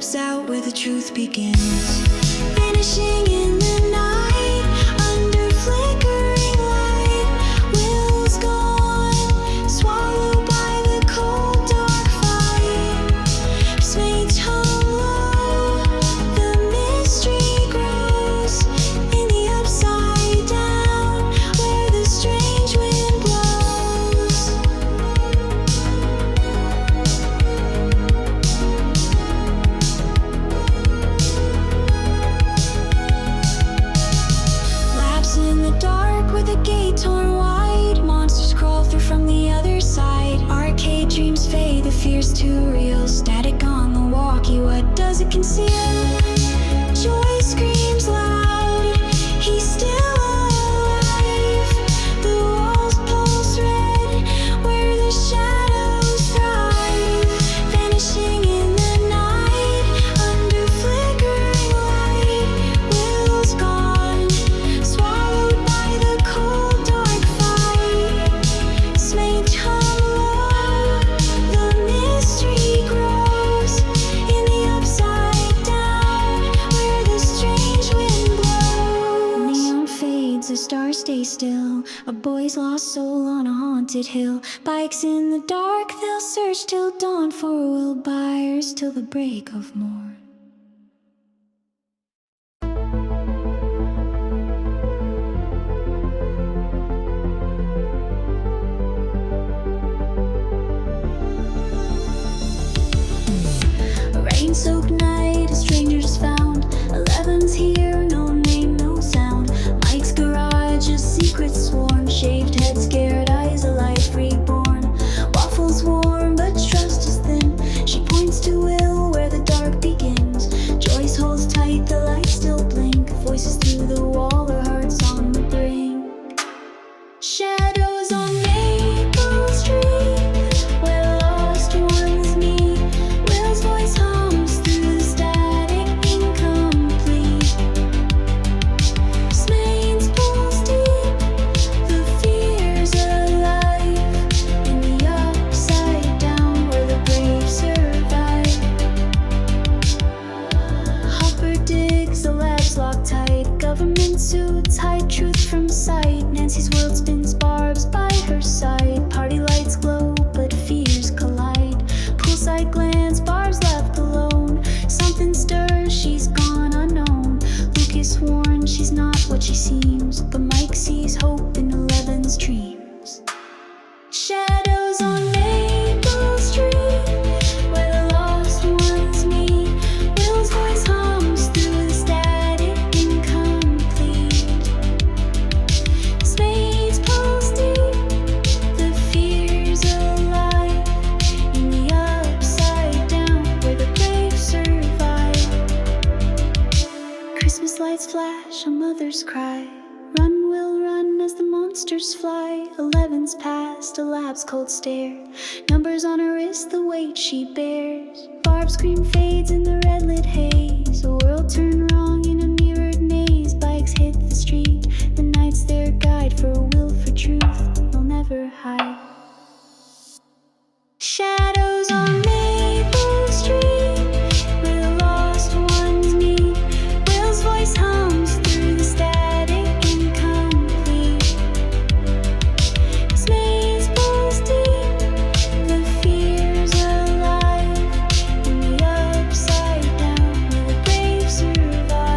steps out where the truth begins. Vanishing in the night, under flickering light. Will's gone, swallowed by the cold dark fight. Smates hung low, the mystery grows. In the upside down, where the strange wind blows. Labs in the dark with a gate torn wide. Monsters crawl through from the other side. Arcade dreams fade, the fear's too real. Static on the walkie, what does it conceal? Joy screams loud, he's still alive. The walls pulse red, where the shadows thrive. Vanishing in the night, under flickering light. Will's gone, swallowed by the cold dark fight. Smate hung low, the mystery grows. In the upside down, where the strange wind blows. Neon fades, the stars stay still. A boy's lost soul on a haunted hill. Bikes in the dark, they'll search till dawn. Four-wheel buyers till the break of morn. A rain-soaked night, a stranger's found. 11's here, no name, no sound. Mike's garage, a secret sworn. Shaved head, scared eyes, a life reborn. Waffles warm, but trust is thin. She points to Will where the dark begins. Joyce holds tight, the lights still blink. Voices through the wall, her heart's on the brink. Shadows on Maple Street, where the lost ones meet. Will's voice hums through the static, incomplete. Smains pulls deep, the fear's alive. In the upside down, where the brave survive. Hopper digs, the labs lock tight. Government suits hide truth from sight. Nancy's world spins, Barb's by her side. Party lights glow, but fears collide. Poolside glance, Barb's left alone. Something stirs, she's gone unknown. Lucas warns she's not what she seems, but Mike sees hope in 11's dreams. Shadows on Maple Street, where the lost ones meet. Will's voice hums through the static, incomplete. Spades pulse deep, the fear's alive. In the upside down, where the brave survive. Christmas lights flash, a mother's cry. Run, Will, run as the monsters fly. 11's past, a lab's cold stare. Numbers on her wrist, the weight she bears. Barb's scream fades in the red lit haze. A world turned wrong in a mirrored maze. Bikes hit the street, the night's their guide. For a will for truth, they'll never hide. Shadows on Maple Street, where the lost ones meet. Will's voice hums through the static, incomplete. Smains pulls deep, the fear's alive. In the upside down, where the brave survive.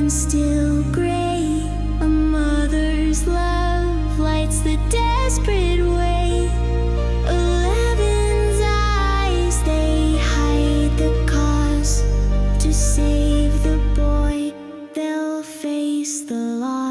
neon's still gray. A mother's love lights the desperate way. 11's eyes, they hide the cause. To save the boy, they'll face the loss.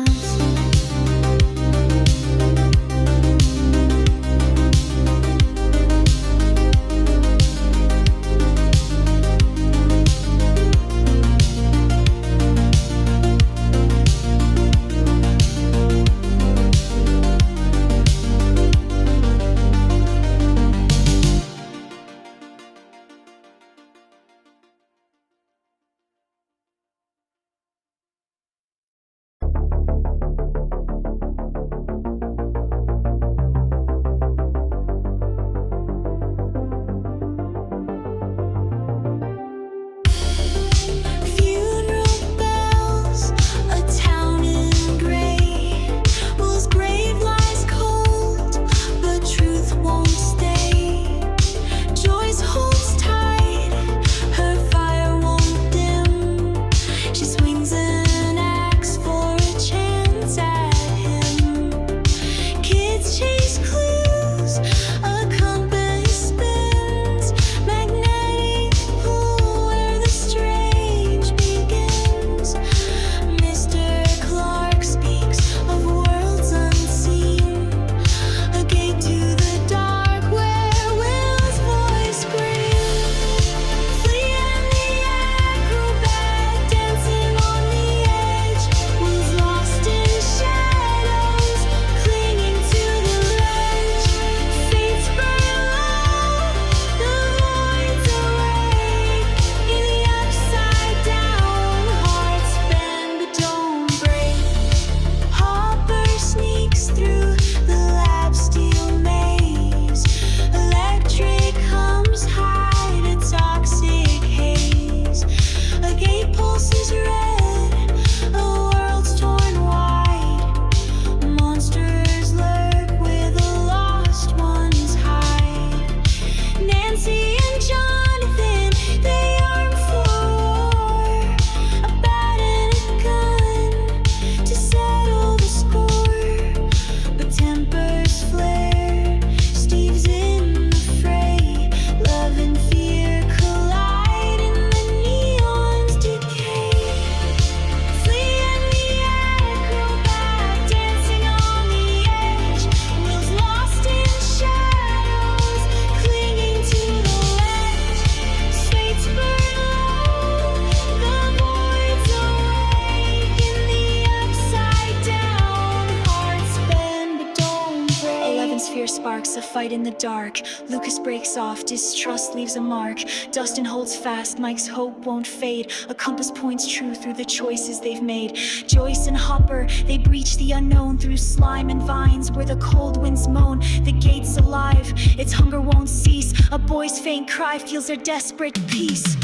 Sparks a fight in the dark. Lucas breaks off, distrust leaves a mark. Dustin holds fast, Mike's hope won't fade. A compass points true through the choices they've made. Joyce and Hopper, they breach the unknown through slime and vines where the cold winds moan. The gate's alive, its hunger won't cease. A boy's faint cry feels their desperate peace.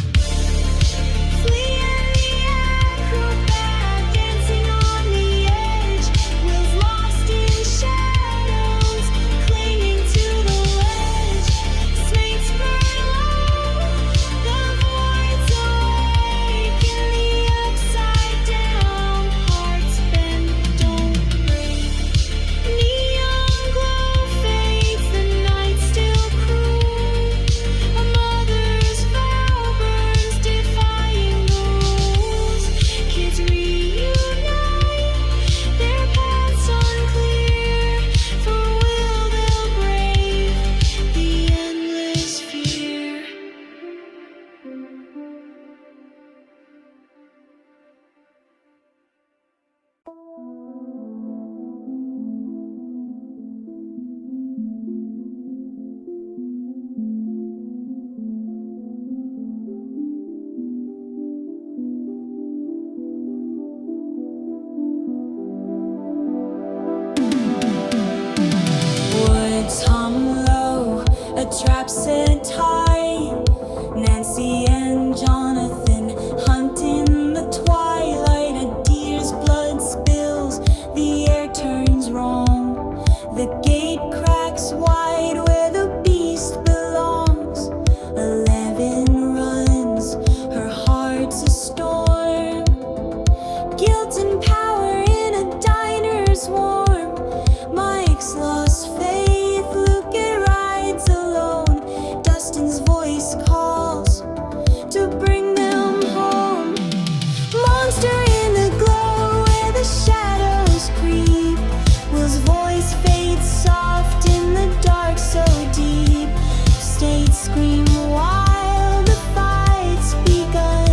Trap set tight, Nancy and Jonathan hunt in the twilight. A deer's blood spills, the air turns wrong. The gate cracks wide where the beast belongs. 11 runs, her heart's a storm. guilt and power in a diner's warm. Mike's lost faith, Luke rides alone. Dustin's voice calls to bring them home. Monster in the glow where the shadows creep. Will's voice fades soft in the dark so deep. States scream wild, the fight's begun.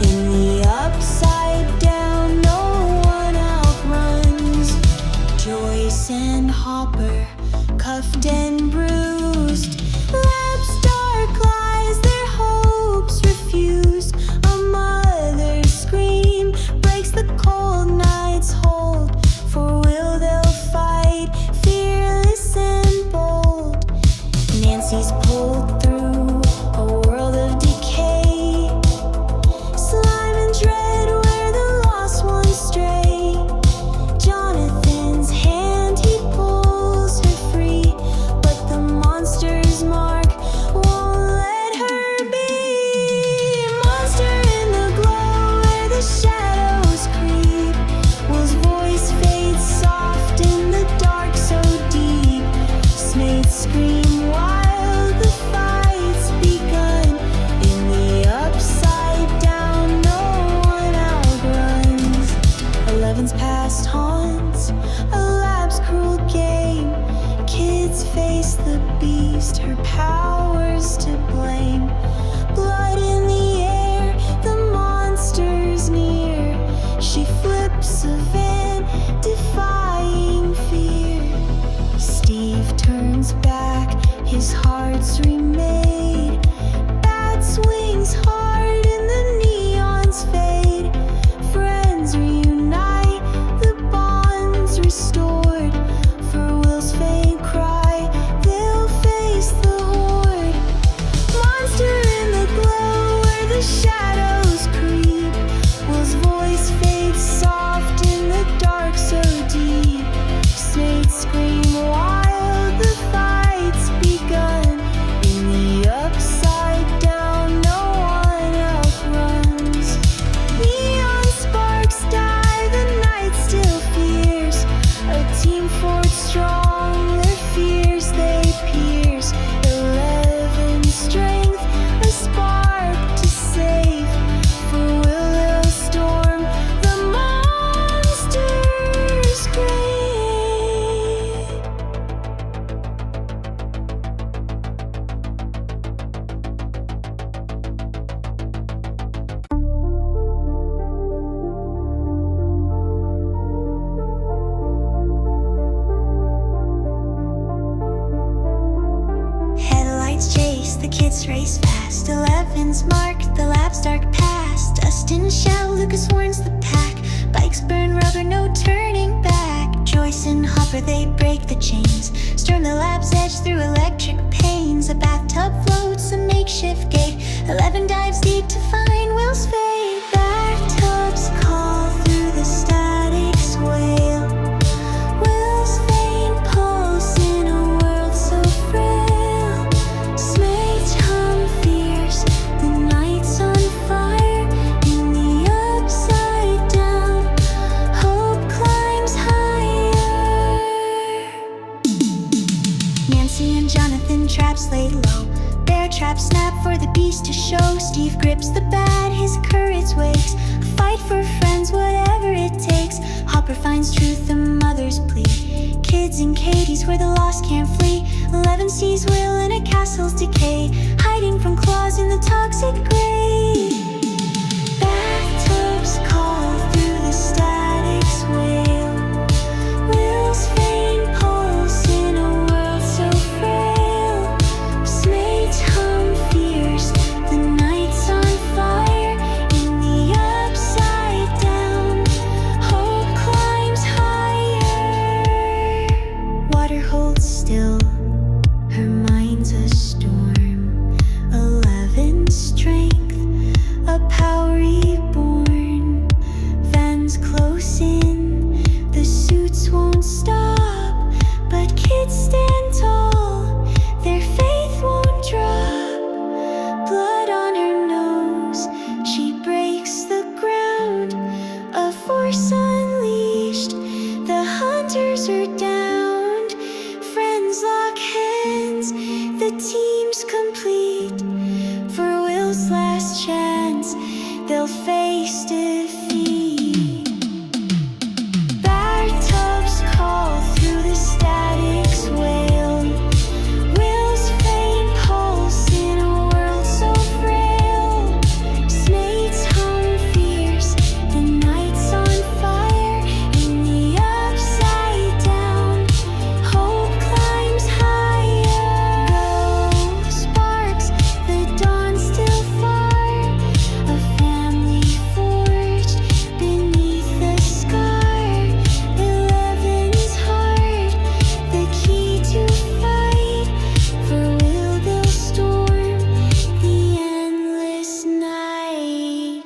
In the upside down, no one outruns. Joyce and Hopper, cuffed and bruised. Lab's dark lies, their hopes refused. A mother's scream breaks the cold night's hold. For will they'll fight, fearless and bold. Nancy's pulled through a world of decay. Slime and dread where the lost ones stray. Jonathan's hand, he pulls her free, but the monster's mark won't let her be. Monster in the glow where the shadows creep. Will's voice fades soft in the dark so deep. Snates scream wild, the fight's begun. In the upside down, no one outruns. 11's past haunts a lab's cruel game. Kids face the beast, her powers to blame. Blood in the air, the monster's near. She flips a van, defying fear. Steve turns back, his heart's remade. Bats wings hard in the neons fade. Friends reunite, the bonds restored. For Will's faint cry, they'll face the horde. Monster in the glow where the shadows creep. Will's voice fades soft in the dark so deep. Snates scream wild, the fight's begun. In the upside down, no one outruns. Neon sparks die, the night still fears. A team forged strong, their fears they pierce. 11 strength, a spark to save. For will they'll storm the monster's grave. Headlights chase, the kids race fast. 11's marked, the lab's dark past. Dustin shell, Lucas warns the pack. Bikes burn rubber, no turning back. Joyce and Hopper, they break the chains. Storm the lab's edge through electric panes. A bathtub floats, a makeshift gate. 11 dives deep to find Will's fate. Bathtubs call through the static's wail. Will's faint pulse in a world so frail. Smate hum fierce, the night's on fire. In the upside down, hope climbs higher. Nancy and Jonathan traps laid low. Bear traps snap for the beast to show. Steve grips the bat, his courage wakes. A fight for friends, whatever it takes. Hopper finds truth, the mother's plea. Kids in cages where the lost can't flee. 11 sees Will in a castle's decay, hiding from claws in the toxic grave. Bathtubs call through the static's wail. Will's faint pulse in a world so frail. Smate hum fierce, the night's on fire. In the upside down, hope climbs higher. Water holds still, her mind's a storm. 11 strength, a power reborn. Fans close in, the suits won't stop. But kids stand tall, their faith won't drop. Blood on her nose, she breaks the ground. A force sparks are down, friends lock hands, the team's complete. For Will's last chance, they'll face defeat. Bathtubs call through the static's wail. Will's faint pulse in a world so frail. Snakes hum fierce, the night's on fire. In the upside down, hope climbs higher. Go sparks, the dawn still far. A family forged beneath the scar. 11's heart, the key to fight. For will they'll storm the endless night.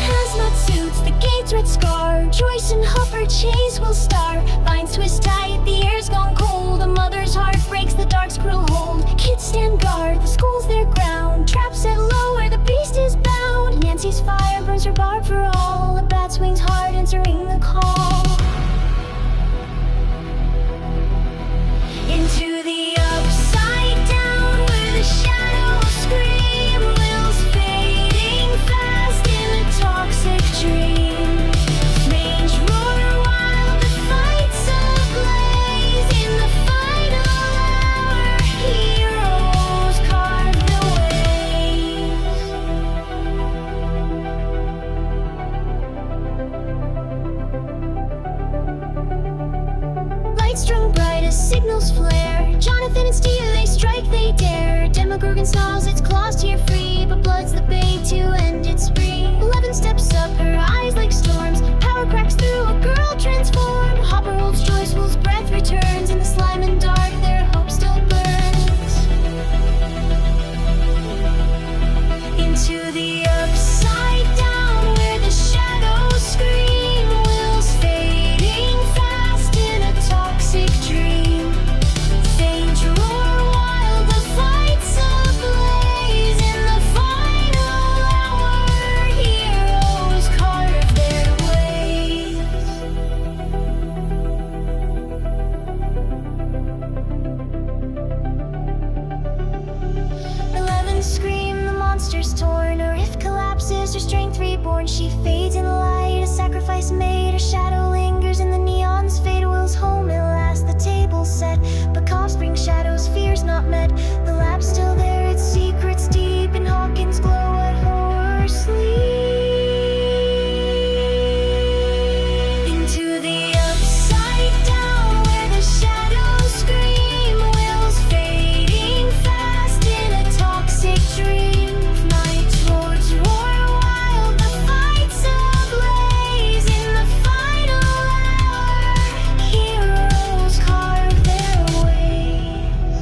Hazmat suits, the gates red scar. Joyce and Hopper chase will star. Vines twist tight, the air's gone cold. A mother's heart breaks, the dark's cruel hold. Kids stand guard, the school's their ground. Traps set low where the beast is bound. Nancy's fire burns her barb for all. A bat swings hard, answering the call. Into the upside down where the shadows scream. Will's fading fast in a toxic dream. Mange roar wild, the fight's ablaze. In the final hour, heroes carve the ways. Lights strung bright as signals flare. Jonathan and Steve, they strike, they dare. Demogorgon snarls, its claws tear free. But blood's the bait to end its spree. 11 steps up, her eyes like storms. Power cracks through, a girl transformed. Hopper holds Joyce, Will's breath returns. In the slime and dark, their hope still burns. Into the upside down where the shadows scream. Will's fading fast in a toxic dream. Fangs roar wild, the fight's ablaze. In the final hour, heroes carve their ways. 11 scream, the monster's torn. Her rift collapses, her strength reborn. She fades in light, a sacrifice made. Her shadow lingers in the neon's fade. Will's home at last, the table's set. But cops bring shadows, fears not met. The lab's still there, its secrets deep. And Hawkins glow at horror sleep. Into the upside down where the shadows scream. Will's fading fast in a toxic dream. Night roars roar wild, the fight's ablaze. In the final hour, heroes carve their ways.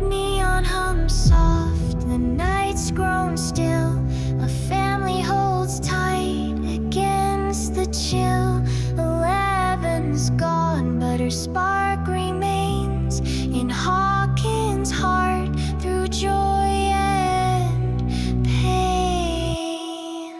Neon hums soft, the night's grown still. A family holds tight against the chill. 11's gone, but her spark remains in Hawkins' heart through joy and pain.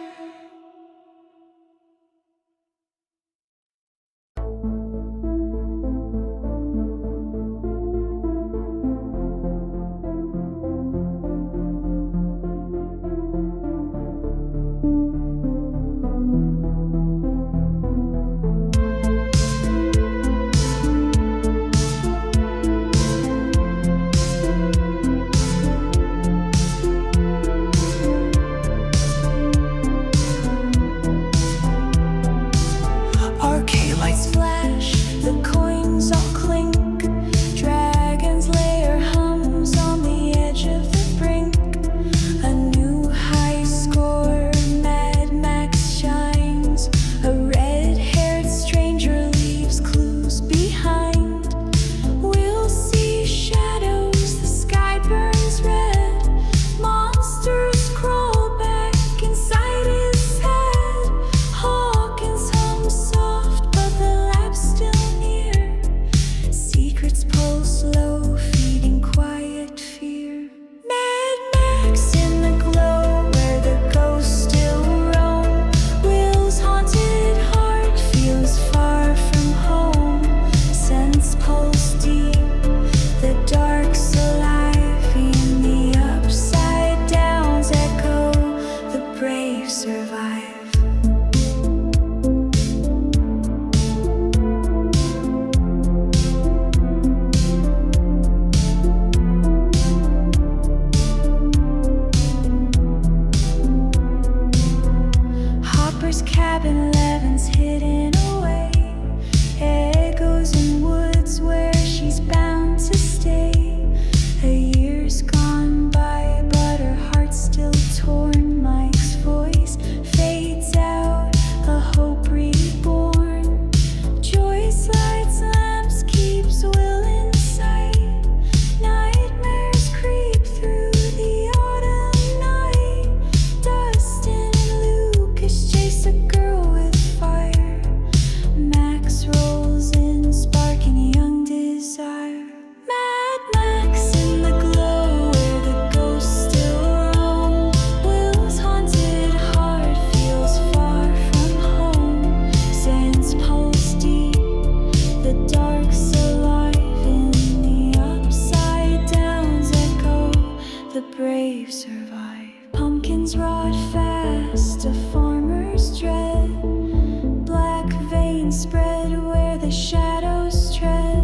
the shadows tread.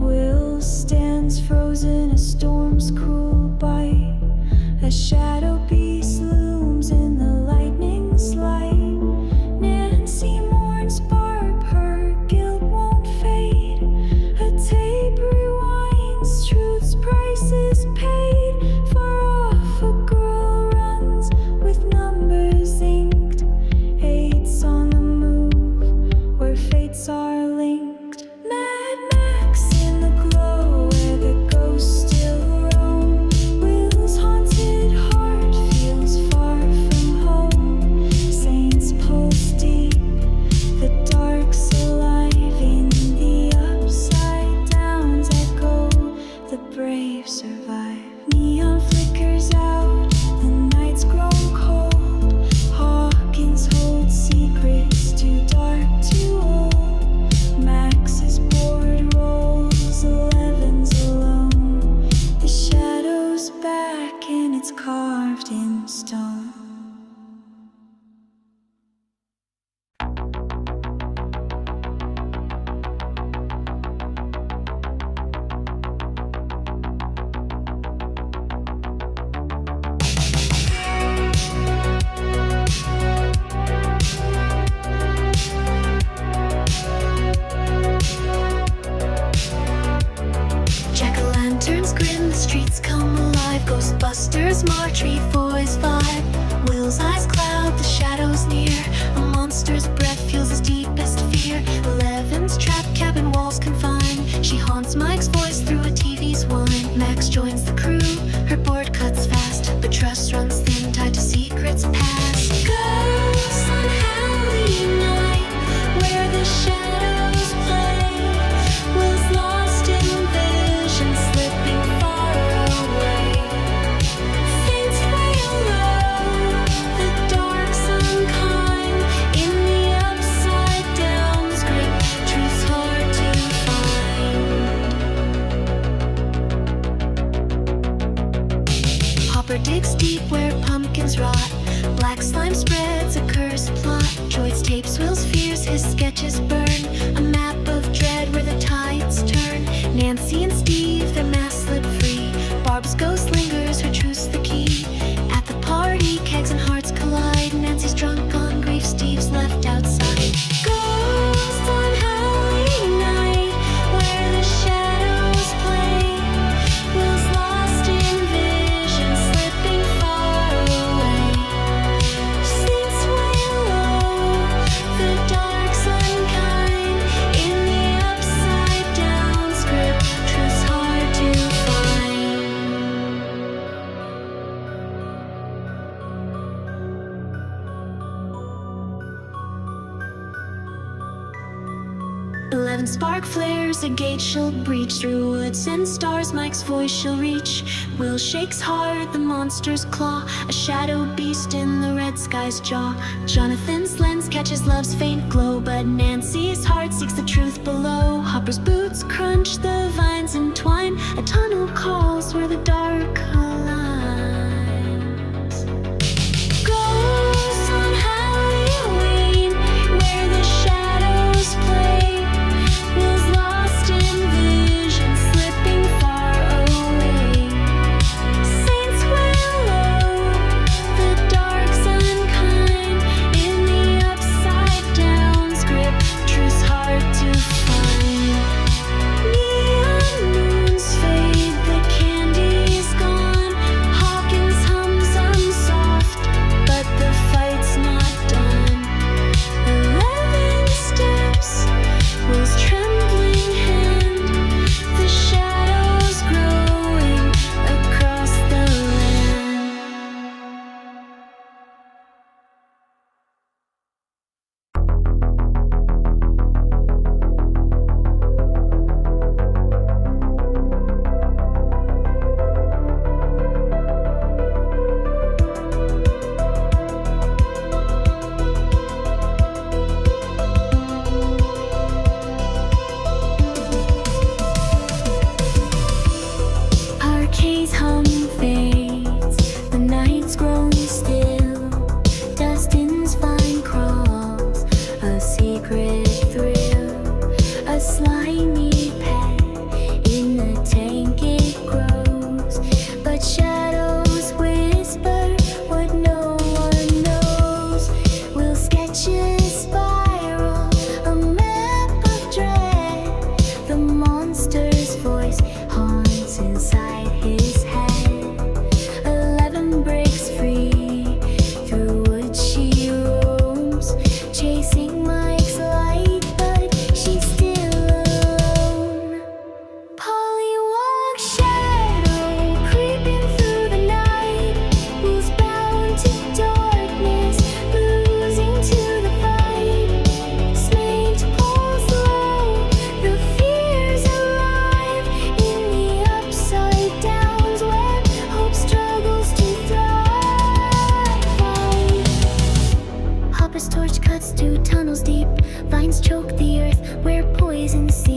Will stands frozen, a storm's cruel bite. A shadow beast looms in the lightning's light. Nancy mourns Barb, her guilt won't fade. A tape rewinds, truth's price is paid. Far off a girl runs with numbers inked. Eight's on the move, where fates are linked. Mad Max in the glow, where the ghosts still roam. Will's haunted heart feels far from home. Saints pulse deep, the dark's alive. In the upside downs echo, the brave survive. Neon flickers out, the night's grown cold. Hawkins holds secrets too dark, too old. Max's board rolls, 11's alone. The shadow's back and it's carved in stone. Jack-o'-lanterns grin, the streets come alive. Ghostbusters march, for his vibe. Will's eyes cloud, the shadows near. A monster's breath feels his deepest fear. 11's trapped, cabin walls confined. She haunts Mike's voice through a TV's whine. Max joins the crew, her board cuts fast, but trust runs thin, tied to secrets past. Ghosts on Halloween night, where the shadows play. Will's lost in vision, slipping far away. Fates wail low, the dark's unkind. In the upside down's grip, truth's hard to find. Hopper digs deep where pumpkins rot. Black slime spreads a cursed plot. Droid's tapes Will's fears, his sketches burn. A map of dread where the tides turn. Nancy and Steve, their masks slip free. Barb's ghost lingers, her truth's the key. At the party, kegs and hearts collide. Nancy's drunk on grief, Steve's left outside. Ghost on Halloween night, where the shadows play. Will's lost in vision, slipping far away. Saints wail low, the dark's unkind. In the upside down's grip, truth's hard to find. 11 spark flares, a gate she'll breach. Through woods and stars, Mike's voice she'll reach. Will shakes hard, the monster's claw. A shadow beast in the red sky's jaw. Jonathan's lens catches love's faint glow, but Nancy's heart seeks the truth below. Hopper's boots crunch, the vines entwine. A tunnel calls where the dark aligns. Ghosts on Halloween, where the shadows play. Will's lost in vision, slipping far away. Saints wail low, the dark's unkind. In the upside down's grip, truth's hard to find.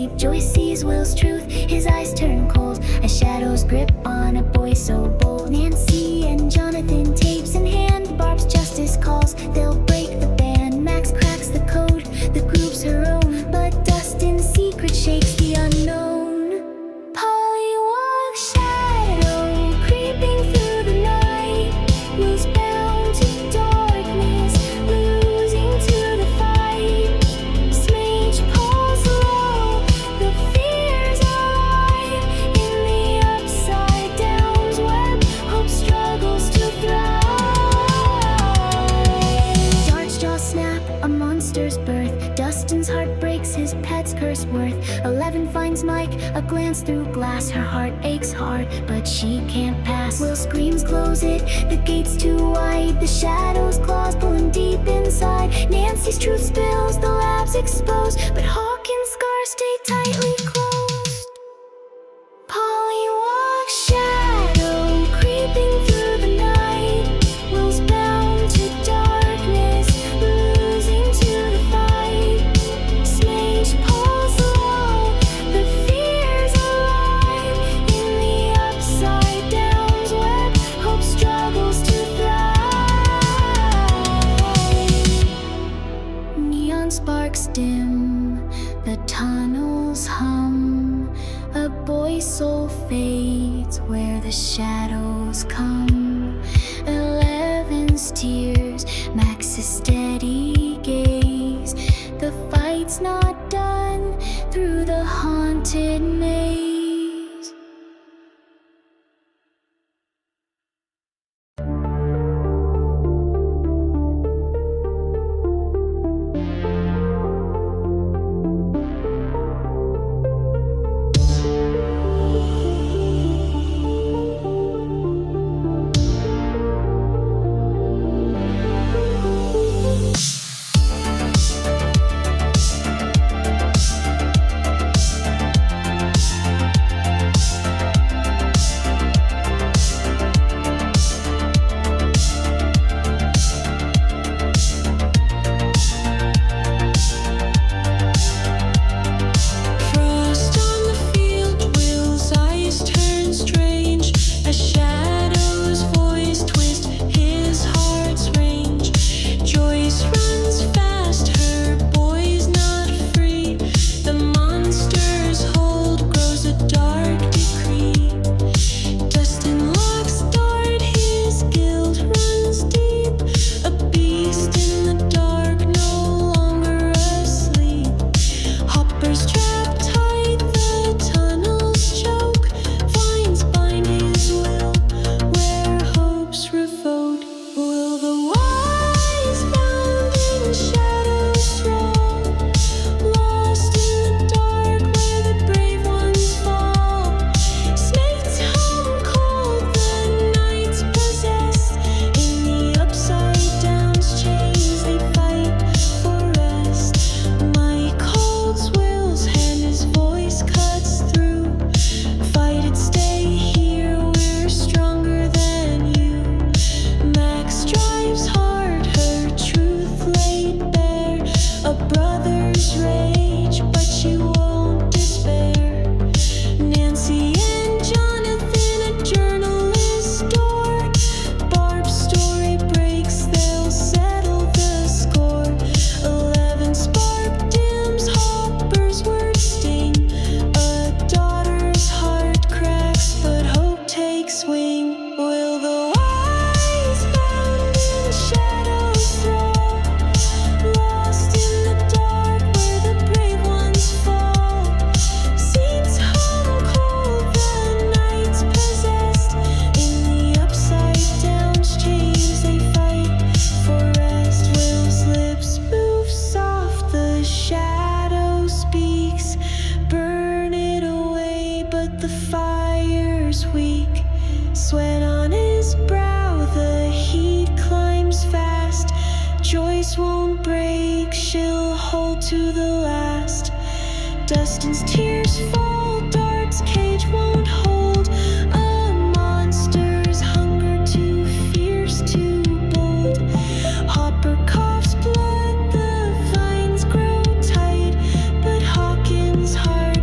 sleep. Joyce sees Will's truth, his eyes turn cold. A shadow's grip on a boy so bold. Nancy and Jonathan, tapes in hand. Barb's justice calls, they'll break the ban. Max cracks the code, the group's her own. But Dustin's secret shakes the unknown. Polly walks shadow, creeping through the night. Will's bound to darkness, losing to the fight. Smage pulls low, the fears alive. In the upside down's web, hope struggles to thrive. Dart's jaw snap, a monster's birth. Dustin's heart breaks, his pet's curse worth. 11 finds Mike, a glance through glass. Her heart aches hard, but she can't pass. Will screams, close it, the gate's too wide. The shadow's claws pulling deep inside. Nancy's truth spills, the lab's exposed, but Hawkins' scars stay tightly closed. Polly walks shadow, creeping through the night. Will's bound to darkness, losing to the fight. Smage pulls low, the fears alive. In the upside down's web, hope struggles to thrive. Neon sparks dim, the tunnels hum. A boy's soul fades where the shadows come. 11's tears, Max's steady gaze. The fight's not done through the haunted maze. Frost on the field, Will's eyes turn strange. A shadow's voice twists his heart's range. Joyce runs fast, her boy's not free. The monster's hold grows a dark decree. Dustin locks Dart, his guilt runs deep. A beast in the dark, no longer asleep. Hopper's trapped tight, the tunnels choke. Vines bind his will where hopes revolt. Will the wise bound in shadows thrall, lost in the dark where the brave ones fall? Snakes hum cold, the nights possessed. In the upside down's chains they fight for rest. Mike holds Will's hand, his voice cuts through. Fight it, stay here, we're stronger than you. Max drives hard, her truth laid bare. A brother's rage, but she won't despair. Nancy and Jonathan, a journalist's door. Barb's story breaks, they'll settle the score. 11 spark dims, Hopper's words sting. A daughter's heart cracks, but hope takes wing. Will the wise bound in shadows thrall, lost in the dark where the brave ones fall? Seeds hum cold, the nights possessed. In the upside down's chains they fight for rest. Will's lips move soft, the shadow speaks. Burn it away, but the fire's weak. Sweat on his brow, the heat climbs fast. Joyce won't break, she'll hold to the last. Dustin's tears fall, Dart's cage won't hold. A monster's hunger too fierce, too bold. Hopper coughs blood, the vines grow tight, but Hawkins' heart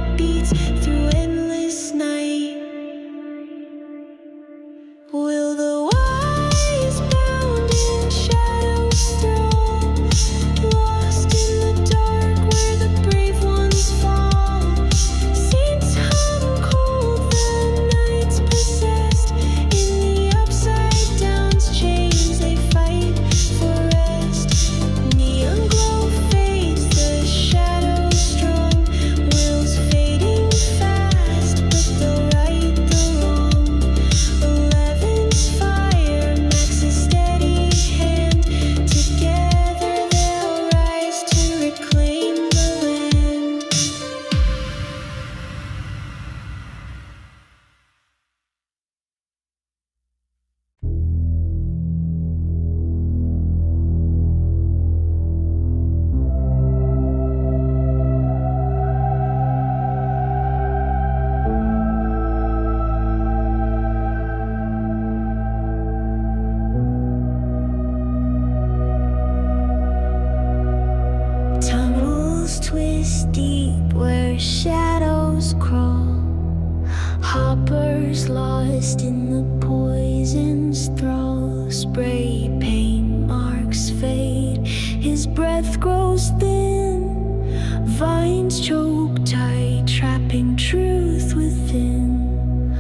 lost in the poison's thrall. Spray paint marks fade, his breath grows thin. Vines choke tight, trapping truth within.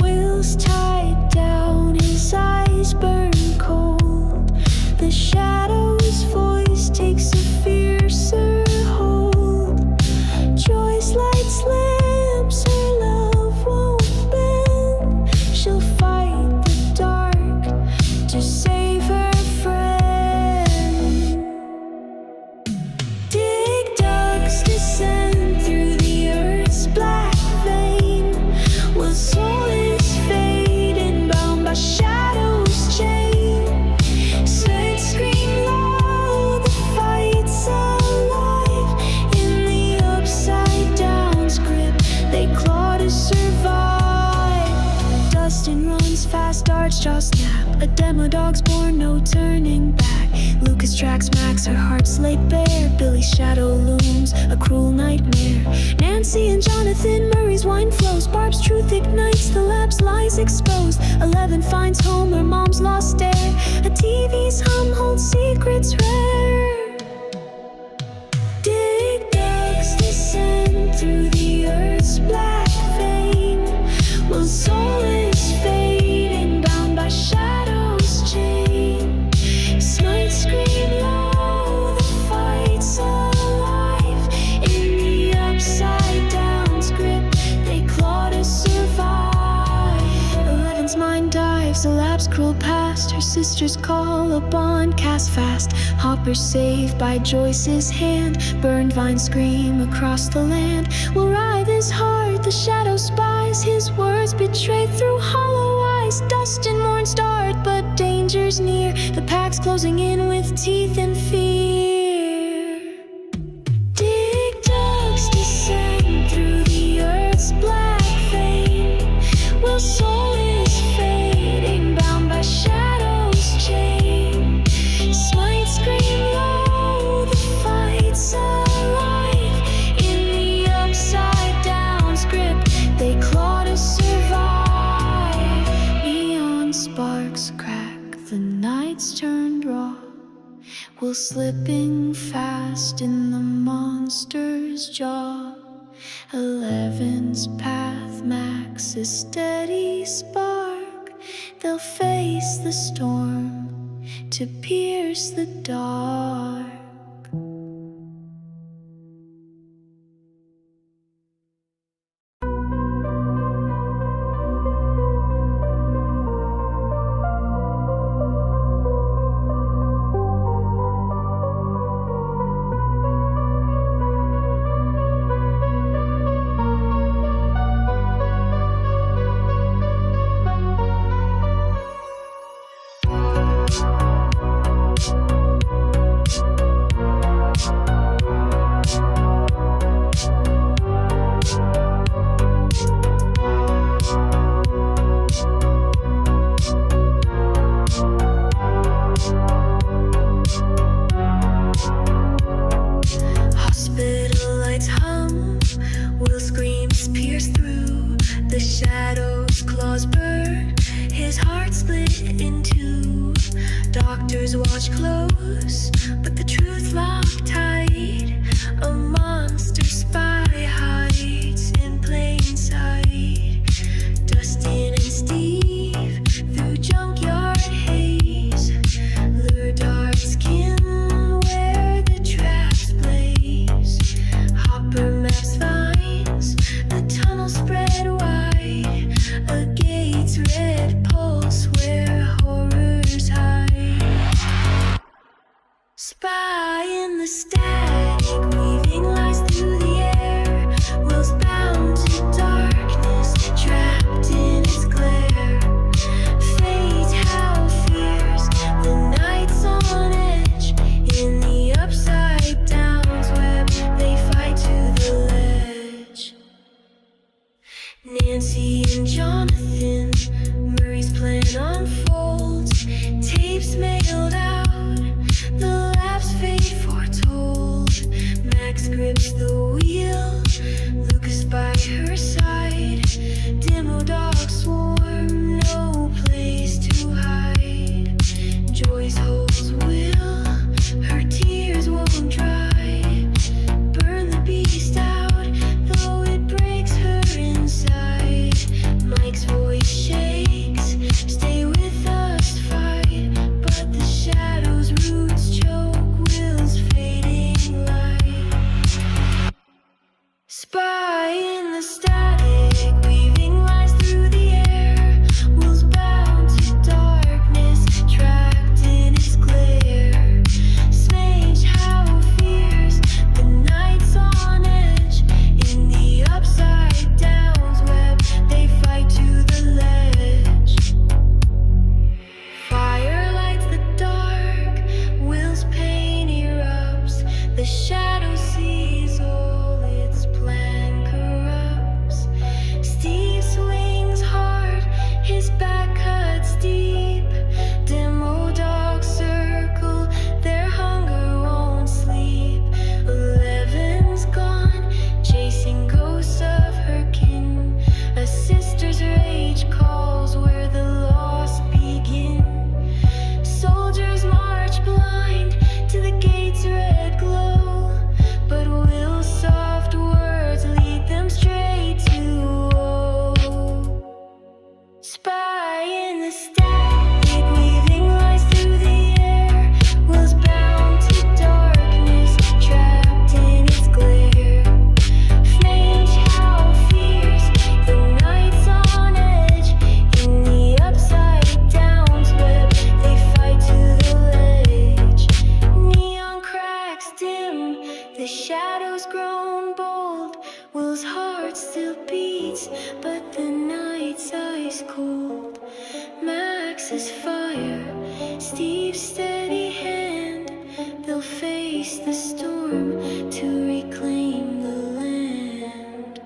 Wheels tied down, his eyes burn cold. The shadow's voice takes a fiercer hold. Joy's lights lamps, her love won't bend. She'll fight the dark to save her friend. Dig ducks descend through the earth's black vein. Will soul is fading, bound by shadow's chain. Saints scream loud, the fight's alive. In the upside down's grip, they claw to survive. Dustin runs fast, darts jaw snap. A demo dog's born, no turning back. Lucas tracks Max, her heart's laid bare. Billy's shadow looms, a cruel nightmare. Nancy and Jonathan, Murray's wine flows. Barb's truth ignites, the lab's lies exposed. 11 finds home, her mom's lost stare. A TV's hum holds secrets rare. Dig ducks descend through the earth's black vein. Well, soul is fading, bound by shadow's chain. Smites scream low, the fight's alive. In the upside down's grip, they claw to survive. 11's mind dives, the lab's cruel past. Her sisters call, a bond cast fast. Hopper saved by Joyce's hand. Burned vines scream across the land. Will writhe his heart, the shadow spies. His words betrayed through hollow eyes. Dustin mourns dark, but danger's near. The pack's closing in with teeth and fear. Dig ducks descend through the earth's black vein. Well, soul is fading, bound by shadow's chain. Smite scream low, the fight's alive. In the upside down's grip, they claw to survive. Neon sparks crack, the night's turned raw. We're slipping fast in the monster's jaw. 11's path, Max's steady spark. They'll face the storm to pierce the dark. Hospital lights hum, Will screams pierce through. The shadows claws burn, his heart split in two. Doctors watch close, but the truth locked tight. A monster spy hides in plain sight. Dustin and Steve through junkyard haze lure dark skin where the traps blaze. Hopper maps finds the tunnel spread wide. A gate's red pulse where horrors hide. Spy in the static, weaving lies through the air. Will's bound to darkness, trapped in its glare. Fate how fierce, the night's on edge. In the upside down's web, they fight to the ledge. Nancy and Jonathan, Murray's plan unfolds. Tapes mailed out, the lab's fate foretold. Max grips the wheel, Lucas by her side. Demo dogs swarm, Spy in the static, weaving lies through the air. Wolves bound to darkness, trapped in its glare. Strange how fierce the night's on edge. In the upside down's web, they fight to the ledge. Fire lights the dark, Will's pain erupts. The shadow sees all its plan corrupts. Steve swings hard, his back cuts deep. Demo dogs circle, their hunger won't sleep. 11's gone, chasing ghosts of her kin. A sister's rage calls where the lost begin. Soldiers march blind to the gate's red glow, but Will's soft words lead them straight to woe. Spy in the static, weaving lies through the air. Will's bound to darkness, trapped in its glare. Strange how fierce the night's on edge. In the upside down's web, they fight to the ledge. Neon cracks dim, the shadows grown bold. Will's heart still beats, but the night's ice cold. Max's fire, Steve's steady hand. They'll face the storm to reclaim the land.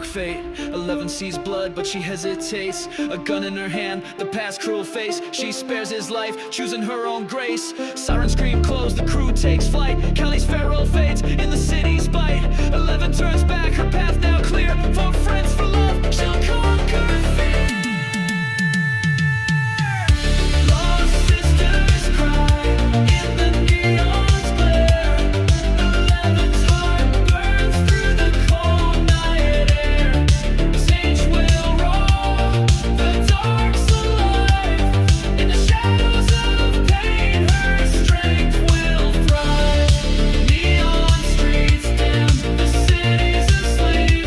fate. 11 sees blood, but she hesitates. A gun in her hand, the past cruel face. She spares his life, choosing her own grace. Sirens scream close, the crew takes flight. Callie's farewell fades in the city's bite. 11 turns back, her path now clear. For friends, for love, she'll conquer fear. Lost sisters cry in the neon's glare. 11's heart burns through the cold night air. Sage will roar, the dark's alive. In the shadows of pain, her strength will thrive. Neon streets dim, the city's asleep.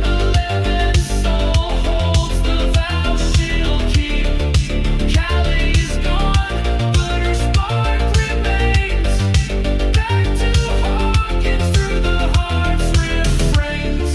11's soul holds the vow she'll keep. Callie's gone, but her spark remains. Back to Hawkins through the heart's refrains.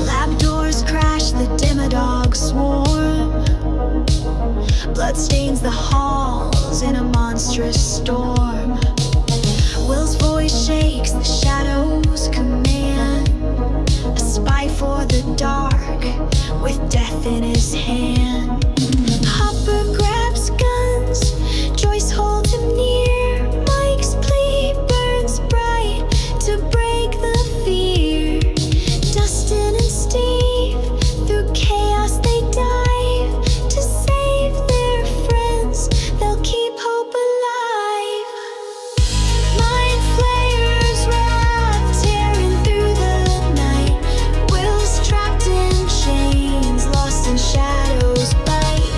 Lab doors crash, the demodogs swarm. Blood stains the halls in a monstrous storm. Will's voice shakes, the shadows command. A spy for the dark, with death in his hand. Hopper grabs guns, Joyce holds him near. Mike's plea burns bright to break the fear. Dustin and Steve, through chaos they dive to save their friends. They'll keep hope alive. Mind flayers wrath tearing through the night. Will's trapped in chains, lost in shadows bite.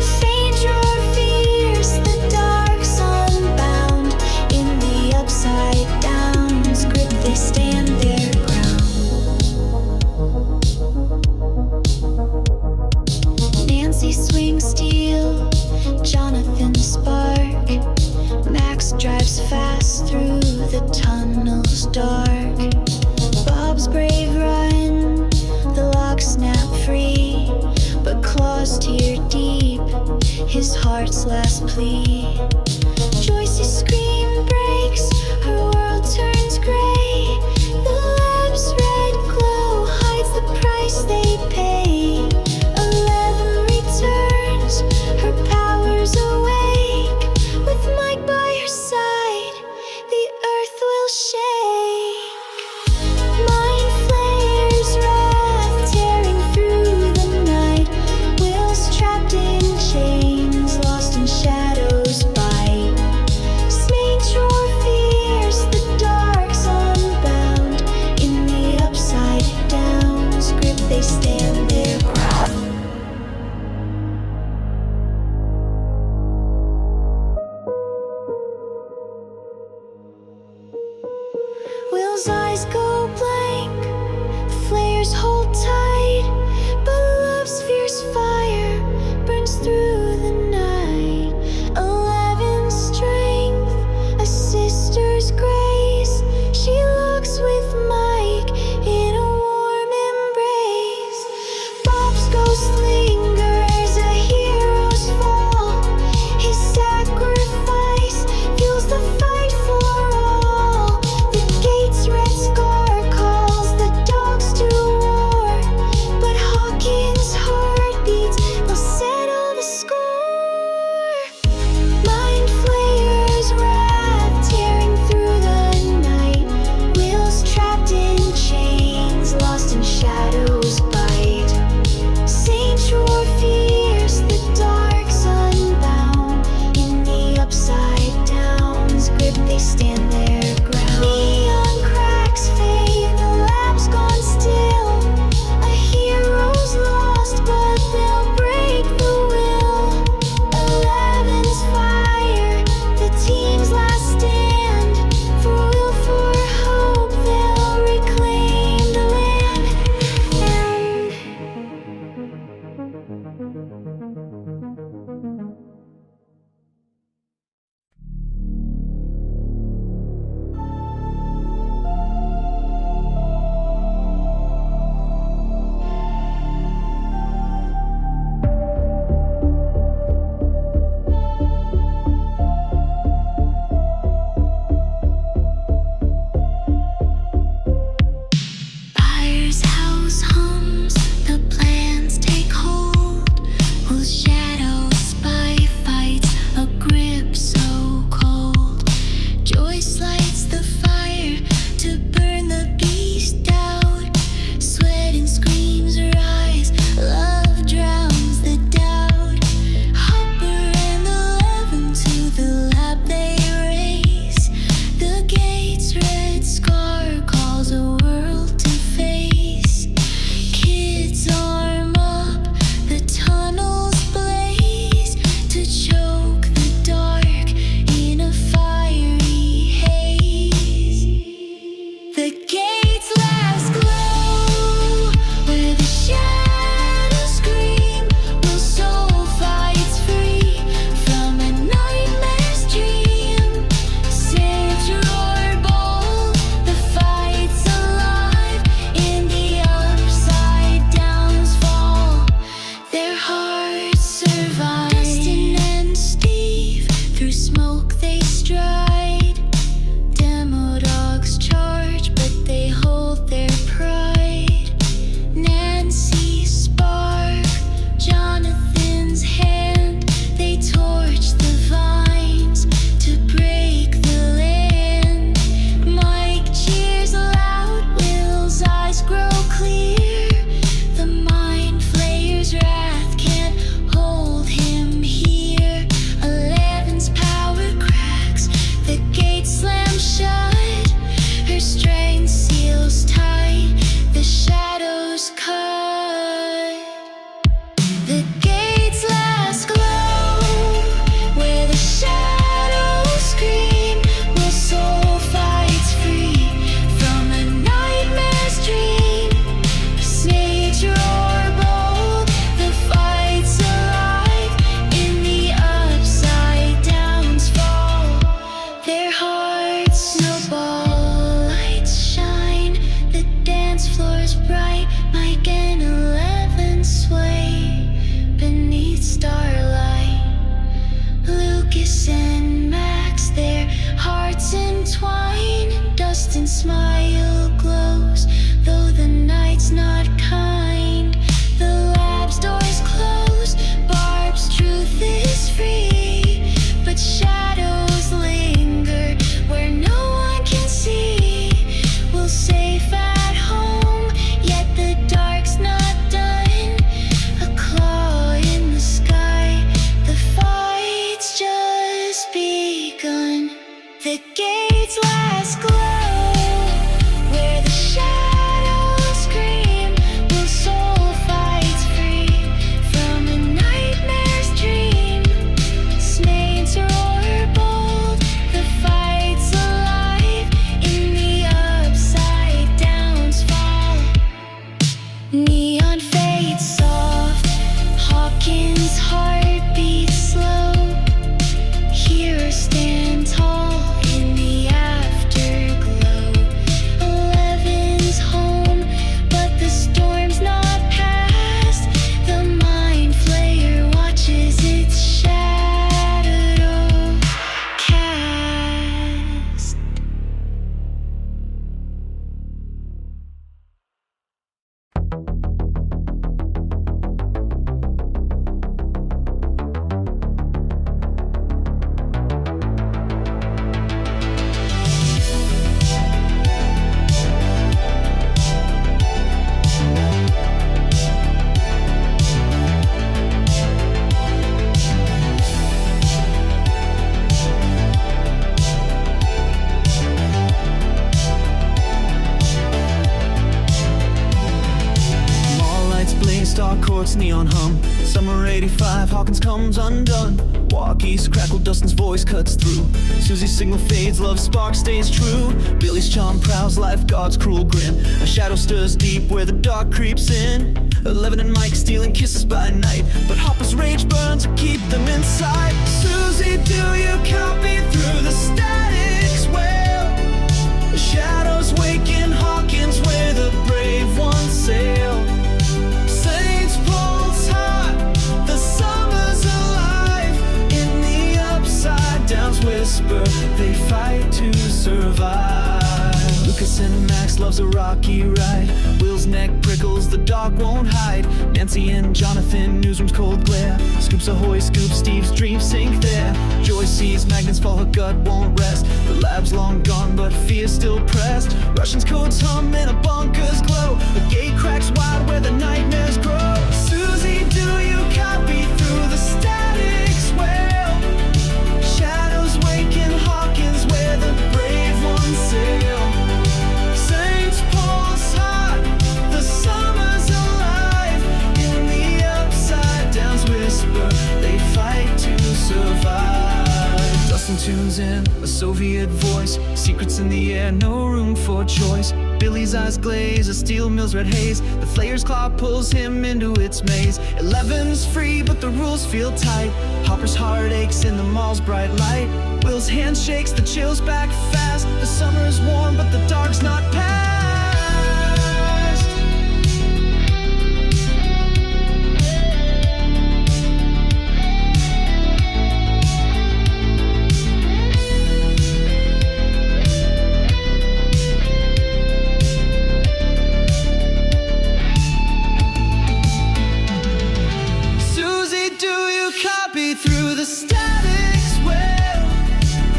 Sage roar fierce, the dark's unbound. In the upside down's grip they stand their ground. Nancy swings steel, Jonathan spark. Max drives fast through the tunnels dark. Bob's brave run, the lock snap free, but claws tear deep, his heart's last plea. Joyce's scream breaks, her world turns gray. The lab's red glow hides the price they pay. 11 returns, her powers awake. With Mike by her side, the earth will shake. Mind flayers wrath tearing through the night. Will's trapped in chains, lost in shadows bite. Lucas and Max, their hearts entwine. Dustin's smile glows, though the night's not kind. The lab's doors close, Barb's truth is free, but shadows linger where no one can see. We're safe at home, yet the dark's not done. A claw in the sky, the fight's just begun. The gate's last glow, where the shadows scream, will soul fights free from a nightmare's dream. Snakes roar bold, the fight's alive, in the upside downs fall. Neon fades soft, Hawkins' heart beats slow. Heroes stand tall in the afterglow. 11's home, but the storm's not past. The mind flayer watches its shadow cast. Mall lights blaze, star courts, neon hum. Summer '85, Hawkins comes undone. Walkies crackle, Dustin's voice cuts through. Susie's signal fades, love spark stays true. Billy's charm prowls, lifeguard's cruel grin. A shadow stirs deep where the dark creeps in. 11 and Mike stealing kisses by night, but Hopper's rage burns to keep them inside. Susie, do you copy through the static's wail? The shadows wake in Hawkins where the brave ones sail. Saints pulse hot, the summer's alive. In the upside downs whisper, they fight to survive. Lucas and Max loves a rocky ride. Will's neck prickles, the dark won't hide. Nancy and Jonathan, newsroom's cold glare. Scoops ahoy, scoop, Steve's dreams sink there. Joy sees magnets fall, her gut won't rest. The lab's long gone, but fear's still pressed. Russians codes hum and a bunker's glow. The gate cracks wide where the nightmares grow. Susie, do you copy through the static's wail? Shadows wake in Hawkins where the brave ones sail. Saints pulse hot, the summer's alive. In the upside downs whisper, they fight to survive. Dustin tunes in, a Soviet voice. Secrets in the air, no room for choice. Billy's eyes glaze, a steel mill's red haze. The flayer's claw pulls him into its maze. 11's free, but the rules feel tight. Hopper's heart aches in the mall's bright light. Will's hand shakes, the chills back fast. The summer's warm, but the dark's not past. Susie, do you copy through the static's wail?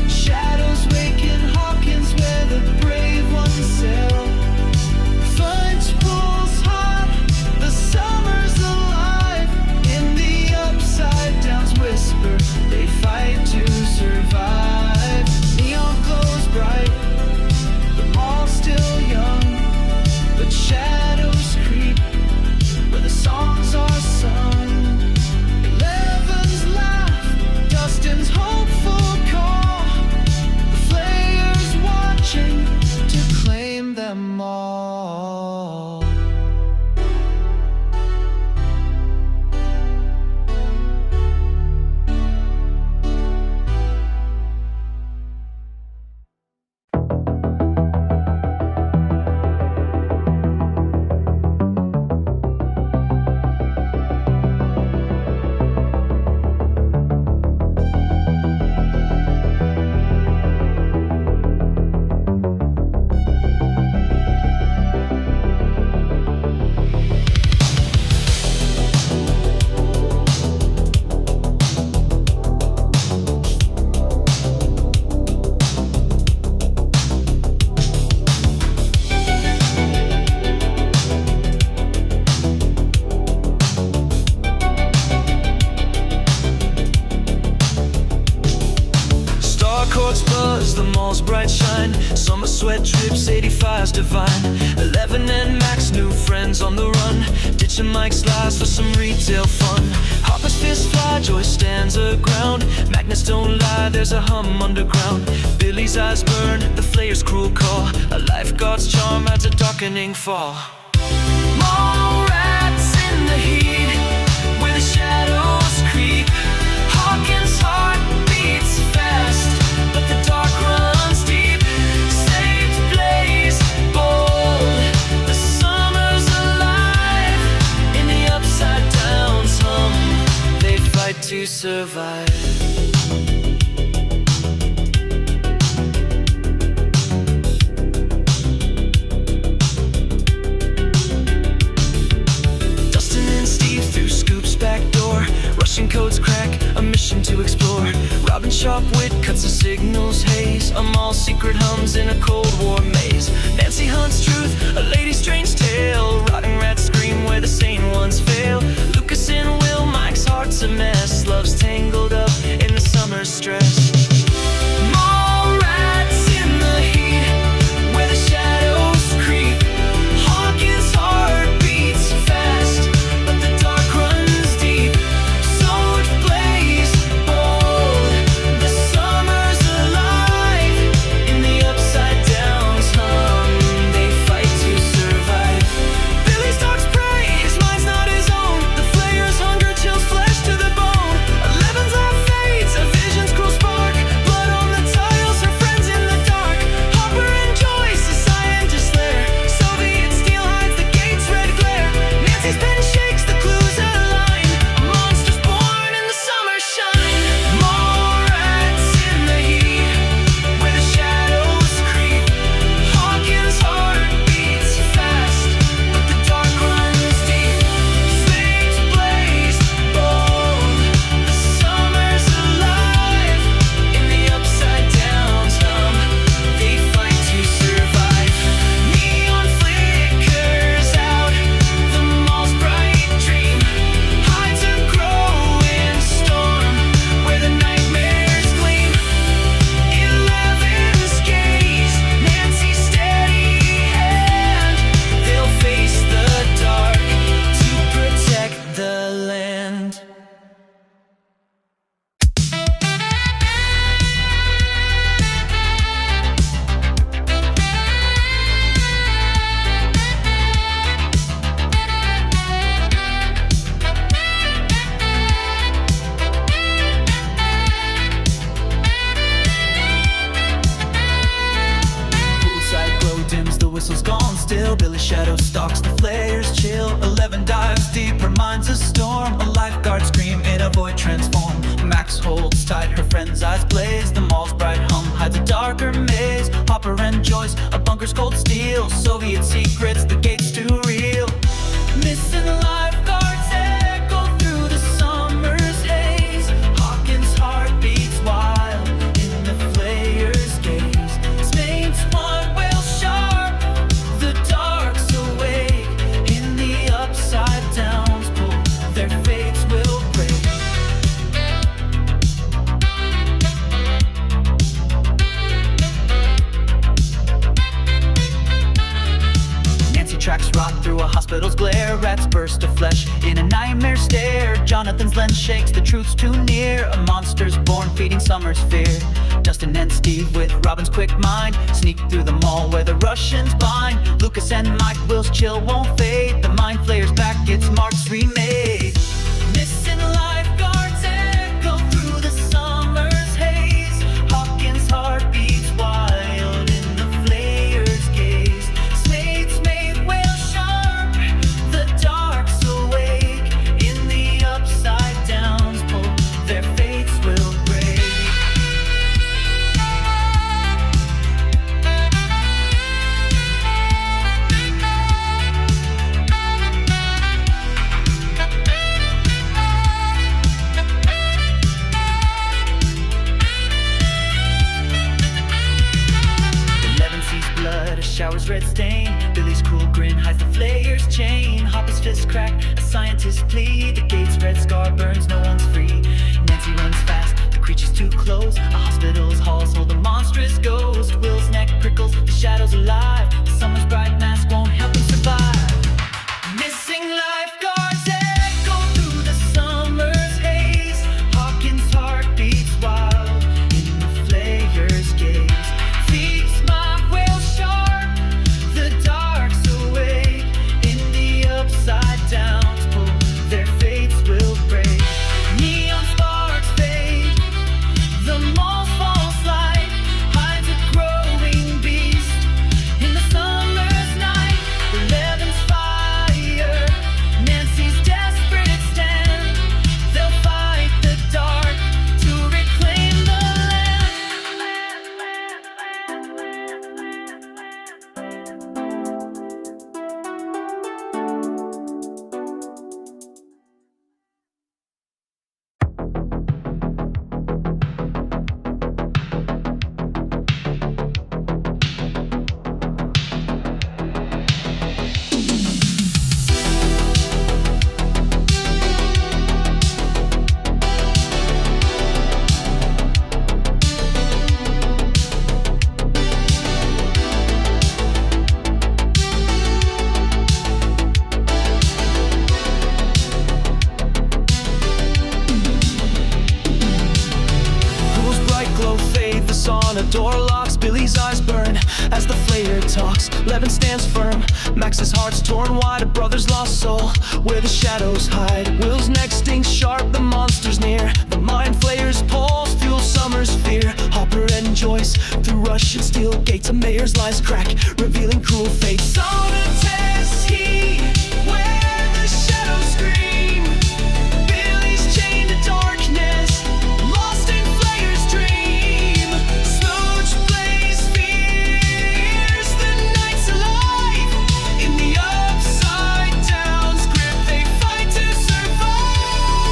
Shadows wake in Hawkins where the brave ones sail. Fudge pulls hot, the summer's alive. In the upside downs whisper, they fight to survive. Neon glows bright, the mall's still young, but shadows creep where the songs are sung. 11's laugh, bright shine. Summer sweat drips, 85's divine. 11 and Max, new friends on the run. Ditching Mike's lies for some retail fun. Hopper's fist fly, Joy stands her ground. Magnets don't lie, there's a hum underground. Billy's eyes burn, the flayer's cruel call. A lifeguard's charm adds a darkening fall. Mall rats in the heat, where the shadows creep. Hawkins' heart beats fast, but the dark runs deep. Saved blaze bold, the summer's alive. In the upside down's hum, they fight to survive. Russian codes crack, a mission to explore. Robin sharp wit cuts the signal's haze. A mall secret hums in a Cold War maze. Nancy hunts truth, a lady's strange tale. Rotting rats scream where the sane ones fail. Lucas and Will, Mike's heart's a mess. Love's tangled up in the summer stress. Mall rats in the heat, where the shadows creep. Hawkins' heart beats fast, but the dark runs deep. Billy's shadow stalks the flares chill. 11 dives deep, reminds a storm. A lifeguard scream in a void transform. Max holds tight, her friend's eyes blaze. The mall's bright hum hides a darker maze. Hopper and Joyce, a bunker's cold steel. Soviet secrets, the gates too real. Missing lifeguards echo through the summer's haze. Hawkins' heart beats wild in the flayer's gaze. Spain's one whale sharp, the dark's awake. In the upside downs pull, their fates will break. Nancy tracks rot through a hospital's glare. Rats burst of flesh in a nightmare stare. Jonathan's lens shakes, the truth's too near. A monster's born, feeding summer's fear. Dustin and Steve with Robin's quick mind sneak through the mall where the Russians bind. Lucas and Mike, Will's chill won't fade. The mind flayer's back, its marks remade. Missing lifeguards echo through the summer's haze. Hawkins' heart beats wild in the flayer's gaze. Slates made whale sharp, the dark's awake. In the upside downs pull, their fates will break. Showers red stain. Billy's cruel grin hides the flayer's chain. Hopper's fist crack, a scientist plead. The gate's red scar burns, no one's free. Nancy runs fast, the creature's too close. A hospital's halls hold a monstrous ghost. Will shadows alive. The summer's bright mask won't help them survive. Missing lifeguards echo through the summer's haze. Hawkins' heart beats wild in the flayer's gaze. Feet my whale sharp, the dark's awake. In the upside downs pull, their fates will break. Neon sparks fade, the mall's false light hides a growing beast in the summer's night. 11's fire, Nancy's desperate stand. They'll fight the dark to reclaim the Pool's bright glow fade, the sauna door locks. Billy's eyes burn as the flayer talks. Levin stands firm, Max's heart's torn wide. A brother's lost soul, where the shadows hide. Will's neck stings sharp, the monster's near. The mind flayer's pulse fuel summer's fear. Hopper and Joyce through Russian steel gates. A mayor's lies crack, revealing cruel fate. Sauna tests heat, where the shadows scream. Billy's chained to darkness, lost in Flayer's dream. Smooch plays fierce, the night's alive. In the upside down's grip, they fight to survive.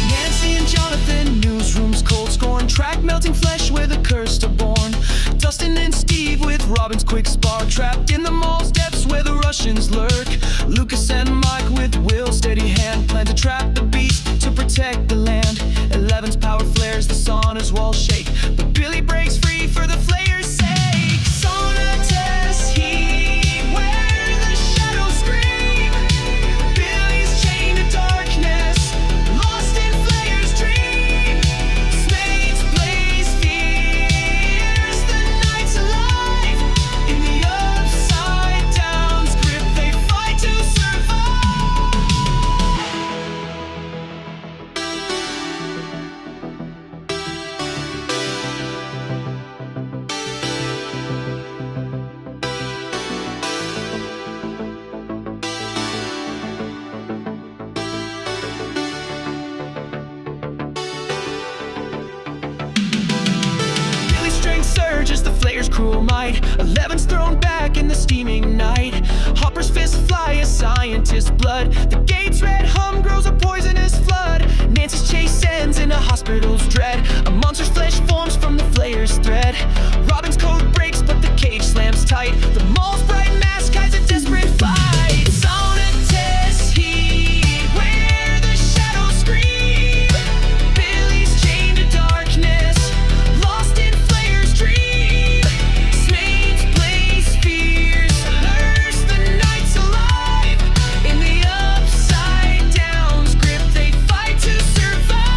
Nancy and Jonathan, newsrooms cold scorn. Track melting flesh where the cursed are born. Dustin and Steve with Robin's quick spark. Trapped in the mall's depths where the Russians lurk. Lucas and Mike with Will's steady hand plan to trap the beast to protect the land. 11's power flares, the sauna's walls shake, but Billy breaks free for the flayer's sake. Sauna tests heat, where the shadows scream. Billy's chained to darkness, lost in flayer's dream. Spades blaze fierce, the night's alive. In the upside down's grip, they fight to survive. Billy's strength surges, the flayer's cruel might. 11's thrown back in the steaming night. Hopper's fists fly, a scientist's blood. The gate's red hum grows a poisonous flood. Nancy's chase ends in a hospital's dread. A monster's flesh forms from the flayer's thread. Robin's code breaks, but the cage slams tight. The mall's bright mask hides a desperate fight. Sauna tests heat, where the shadows scream. Billy's chained to darkness, lost in flayer's dream. Spades blaze fierce, nurse the night's alive. In the upside down's grip, they fight to survive.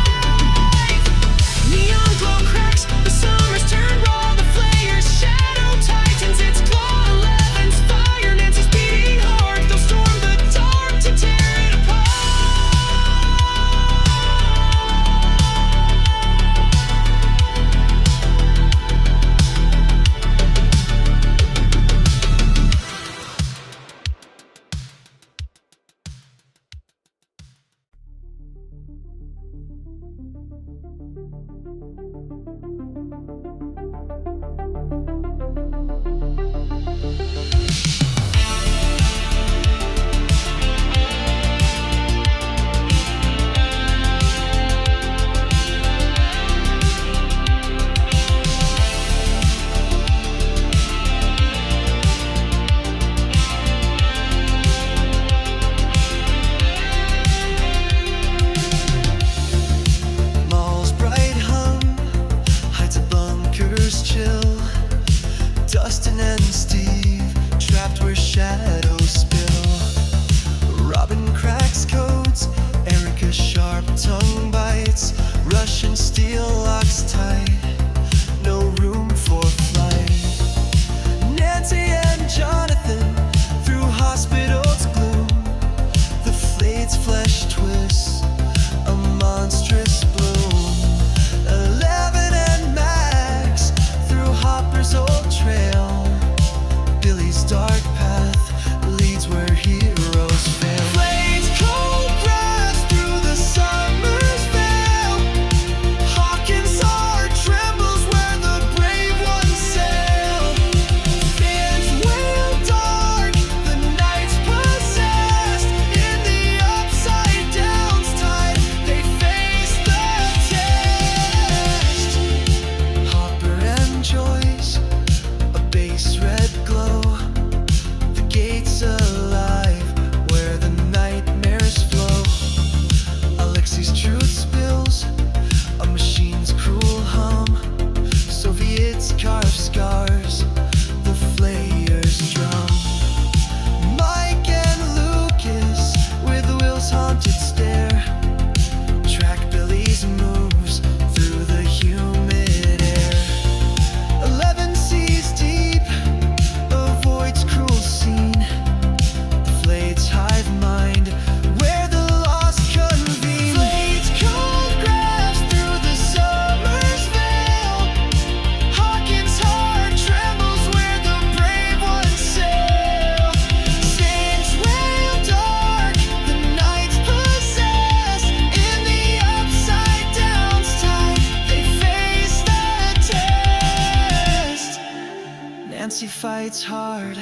Nancy fights hard,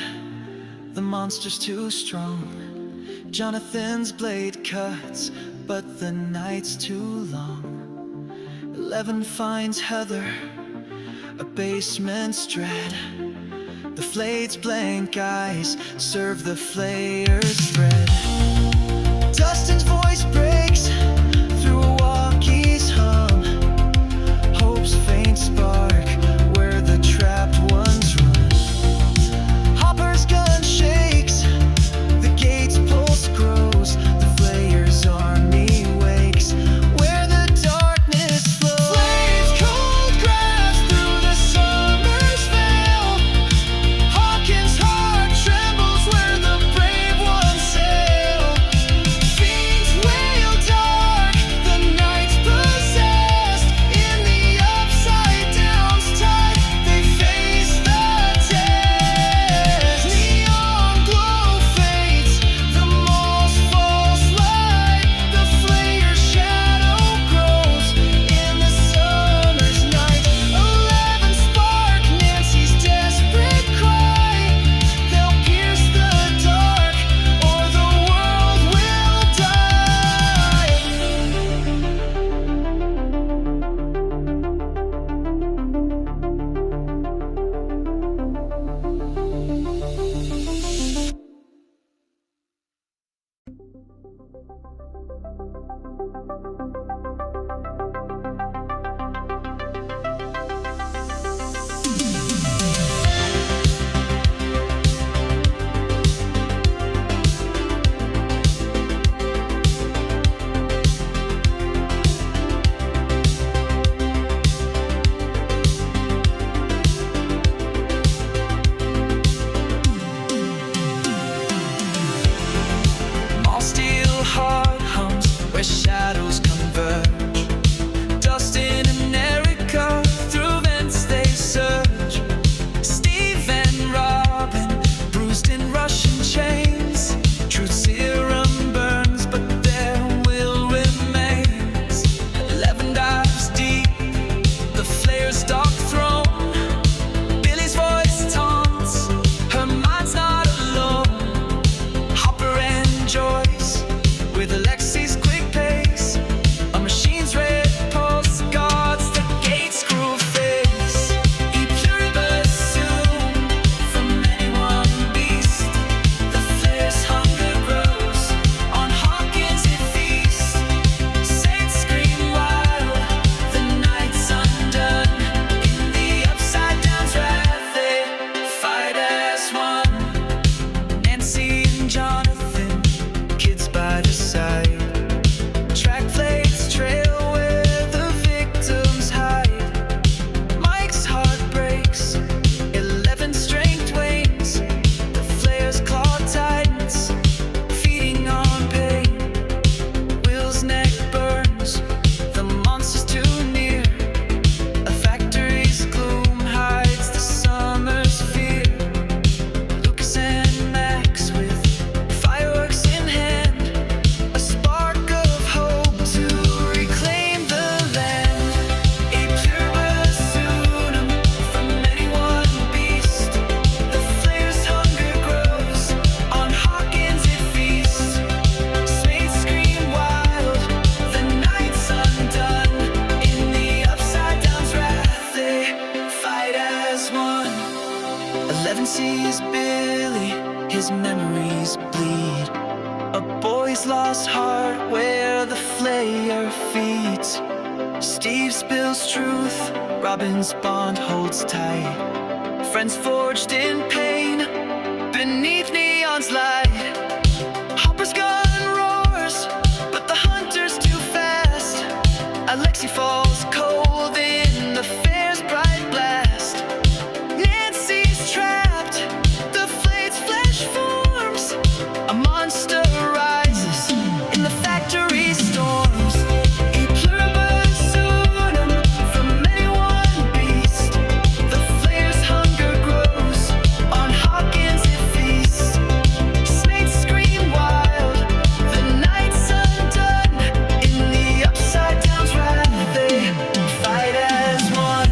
the monster's too strong. Jonathan's blade cuts, but the night's too long. 11 finds Heather, a basement's dread. The flayed's blank eyes serve the flayer's thread. Dustin's voice breaks through a walkie's hum. Hope's faint spark where the trapped ones run. Hopper's gun shakes, the gate's pulse grows. The flayer's army wakes where the darkness flows. Flames cold grass through the summer's veil. Hawkins' heart trembles where the brave ones sail. Fiends wail dark, the night's possessed. In the upside down's tide, they face the test. Neon glow fades, the moss falls light. The flayer's shadow grows in the summer's night. 11 spark Nancy's desperate cry. They'll pierce the dark, or the world will die. All steel heart hums where shadows converge. Dustin and Erica, through vents they surge. Steve and Robin, bruised in Russian chains. Truth serum burns, but their will remains. 11 dives deep, the flayer's dark throne. Billy's voice taunts, her mind's not alone. Hopper and Joyce, with Alexi's quick pace. A machine's red pulse guards the gate's cruel face. E pluribus sum, from any one beast. The flayer's hunger grows, on Hawkins it feasts. Saints scream wild, the night's undone. In the upside down's wrath they fight as one. Nancy and Jonathan, kids by the side. Track blades trail where the victims hide. Mike's heart breaks, 11 strength wanes. The flayer's claw tightens, feeding on pain. Will's neck burns, the monster's too near. A factory's gloom hides the summer's fear. Lucas and Max with fireworks in hand, a spark of hope to reclaim the land. A pluribus unum, from any one beast. The flayer's hunger grows, on Hawkins it feasts. Spades scream wild, the night's undone. In the upside down's wrath they fight as one. 11 sees Billy, his memories bleed. A boy's lost heart where the flayer feeds. Steve spills truth, Robin's bond holds tight. Friends forged in pain, beneath neon's light. Hopper's gun roars, but the hunter's too fast. Alexi falls cold in the fair's bright blast. Nancy's trapped, the flade's flesh forms. A monster rises in the factory storms. E pluribus unum, from any one beast. The flayer's hunger grows, on Hawkins it feasts. Snakes scream wild, the night's undone. In the upside down's wrath they fight as one.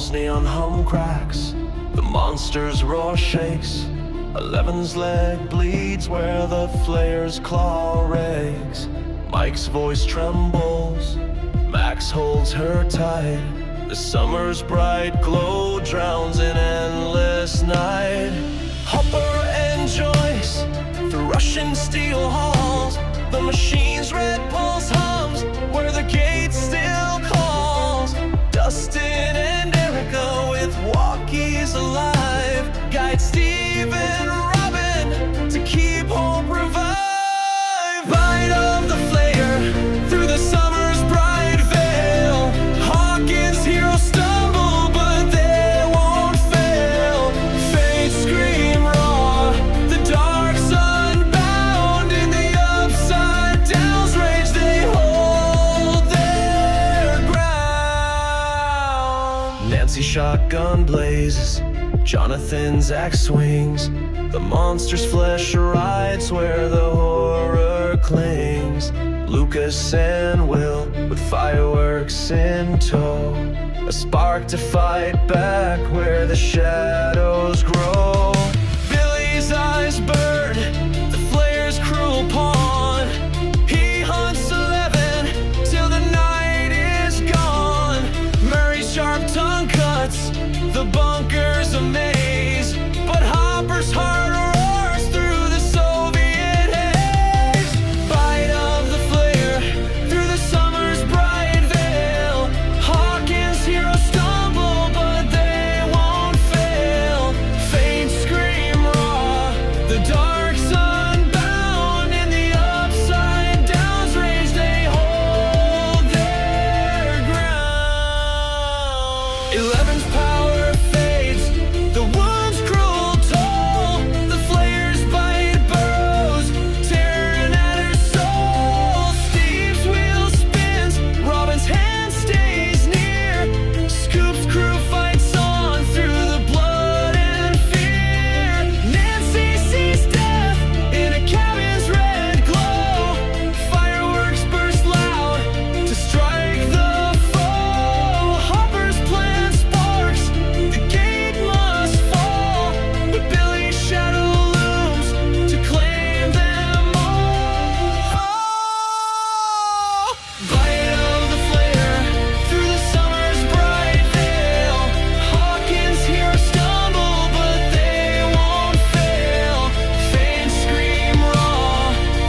Mall's neon hum cracks, the monster's roar shakes. 11's leg bleeds where the flare's claw rakes. Mike's voice trembles, Max holds her tight. The summer's bright glow drowns in endless night. Hopper and Joyce through Russian steel halls, the machine's red pulse hums where the gate still calls. Dustin and Erica with walkies alive guide Steve and Robin to keep hope revived. Bite of the flare through the summer's bright veil. Hawkins' heroes stumble, but they won't fail. Fates scream raw, the dark's unbound. In the upside down's rage, they hold their ground. Nancy's shotgun blazes, Jonathan's axe swings. The monster's flesh rides where the horror clings. Lucas and Will with fireworks in tow, a spark to fight back where the shadows grow. Billy's eyes burn, the flare's cruel pawn. He hunts 11 till the night is gone. Murray's sharp tongue cuts the bunker's a maze, but Hopper's heart roars through the Soviet haze. Bite of the flare through the summer's bright veil. Hawkins' heroes stumble, but they won't fail. Faint scream raw, the dark's unbound. In the upside down's rage, they hold their ground. 11's power fades, the wound's cruel toll. The flare's bite burrows, tearing at her soul. Steve's wheel spins, Robin's hand stays near. Scoop's crew fights on through the blood and fear. Nancy sees death in a cabin's red glow. Fireworks burst loud to strike the foe. Hopper's plan sparks, the gate must fall, but Billy's shadow looms to claim them all. Bite of the flare through the summer's bright veil. Hawkins' heroes stumble, but they won't fail. Faint scream raw,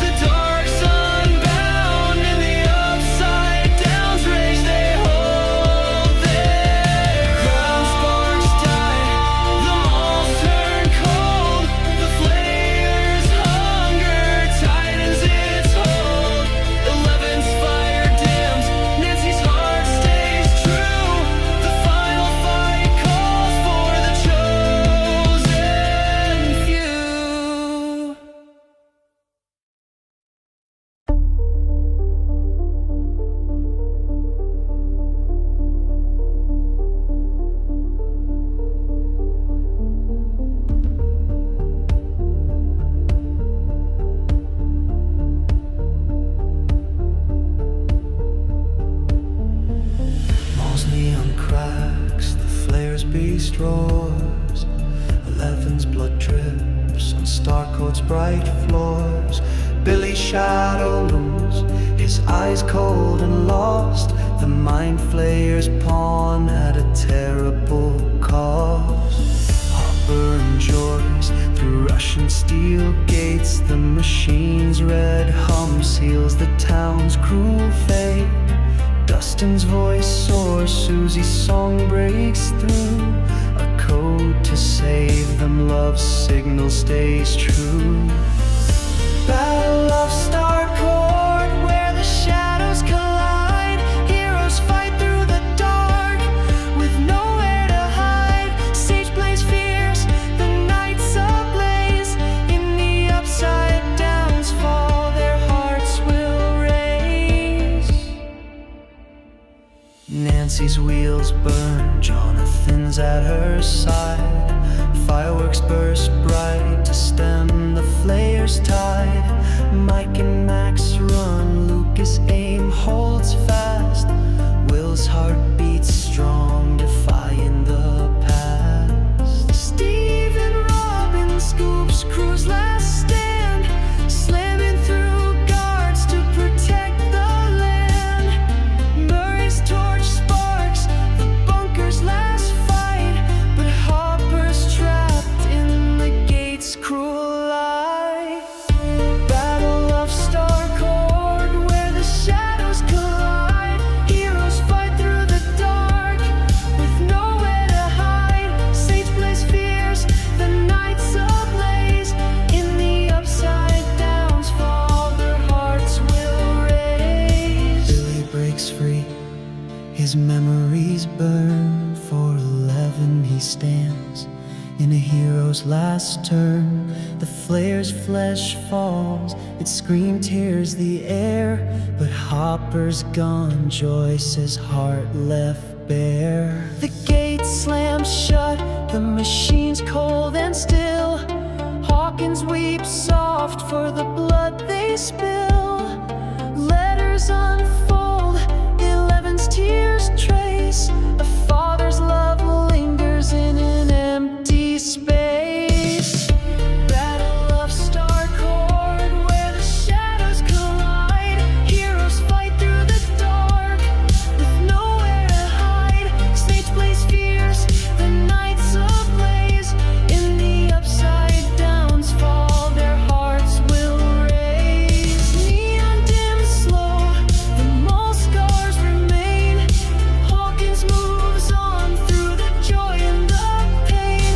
the dark's unbound. In the upside down's rage, they hold their ground. Sparks die, the malls turn cold. The flare's hunger tightens its hold. 11's fire dims, Nancy's heart stays true. The final fight calls for the chosen few. Mall's neon cracks, the flare's beast roars. 11's blood drips on Starcourt's bright floors. Billy's shadow looms, his eyes cold and lost. The mind flayer's pawn at a terrible cost. Hopper and Joyce through Russian steel gates. The machine's red hum seals the town's cruel fate. Dustin's voice soars, Susie's song breaks through. A code to save them, love's signal stays true. Battle of Starcourt, where the shadows collide. Heroes fight through the dark with nowhere to hide. Sage blaze fierce, the night's ablaze. In the upside downs fall, their hearts will raise. Nancy's wheels burn, Jonathan's at her side. Fireworks burst bright to stem the flare's tide. Mike and Max run, Lucas aim holds fast. Will's heart beats strong, defying the hero's last turn. The flare's flesh falls, its scream tears the air. But Hopper's gone, Joyce's heart left bare. The gate slams shut, the machine's cold and still. Hawkins weeps soft for the blood they spill. Letters unfold, 11's tears trace. A father's love lingers in an empty space. Battle of Starcourt, where the shadows collide. Heroes fight through the dark, with nowhere to hide. Snape's blaze fierce, the nights ablaze. In the upside downs fall, their hearts will raise. Neon dim slow, the mall scars remain. Hawkins moves on through the joy and the pain.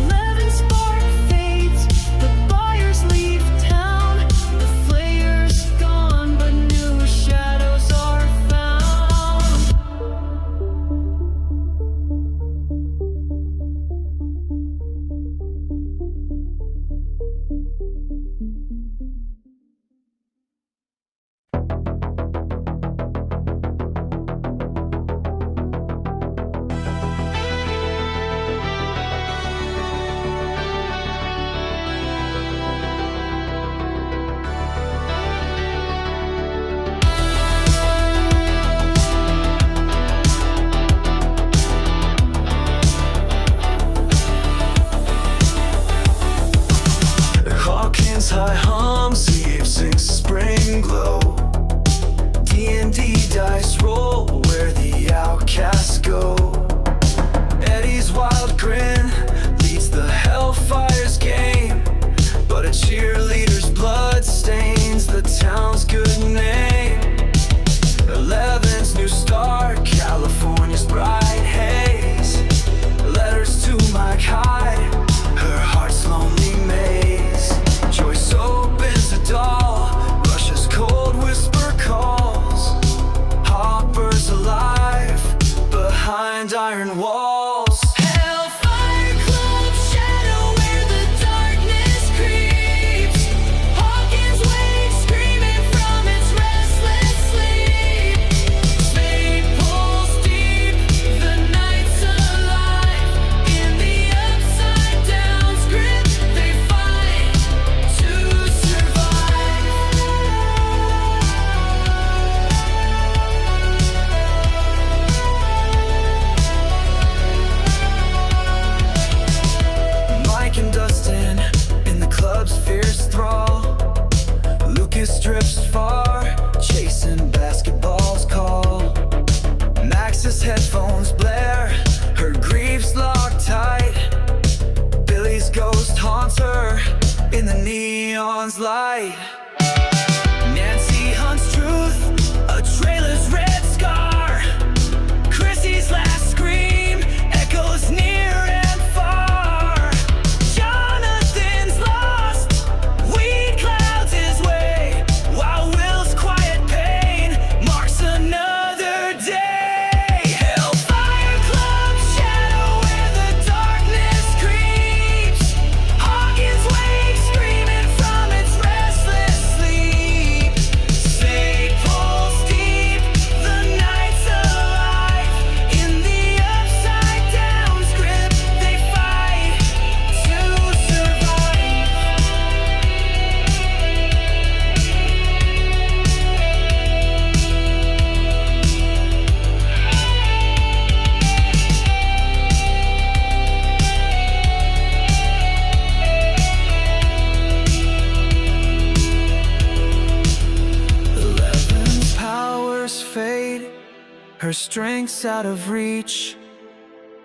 11 spark fades, the buyers leave town. The flayer's gone, but new shadows are found. Hawkins high hums, Eve sings spring glow. D&D dice roll where the outcasts go. Eddie's wild grin leads the Hellfire's game, but a cheerleader's blood stains the town's good name. 11's new star, California's bright haze. Letters to Mike Hyde, her heart's lonely maze. Joyce opens the doll, Russia's cold whisper calls. Hopper's alive behind iron walls. Hellfire Club shadow where the darkness creeps. Hawkins wakes screaming from its restless sleep. Fate pulls deep, the night's alive. In the upside down script they fight to survive. Mike and Dustin in the club's fierce thrall. Lucas drifts far, chasing basketballs call. Max's headphones blare, her grief's locked tight. Billy's ghost haunts her in the neon's light. Nancy hunts truth, a trailer's red scar. Chrissy's last scream echoes near and far. Jonathan's lost, weed clouds his way, while Will's quiet pain marks another day. Hellfire Club shadow where the darkness creeps. Hawkins wakes screaming from its restless sleep. Fate pulls deep, the night's alive. In the upside down script they fight to survive. Eleven's powers fade, her strength's out of reach.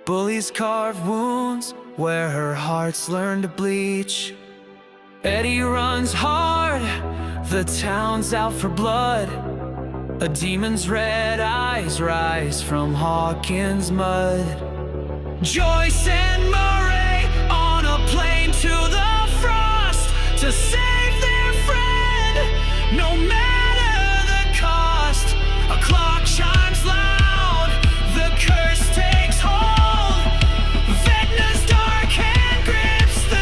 Bullies carve wounds where her heart's learned to bleach. Eddie runs hard, the town's out for blood. A demon's red eyes rise from Hawkins' mud. Joyce and Murray on a plane to the frost to save their friend, no matter the cost. A clock chimes loud, the curse takes hold. Vecna's dark hand grips the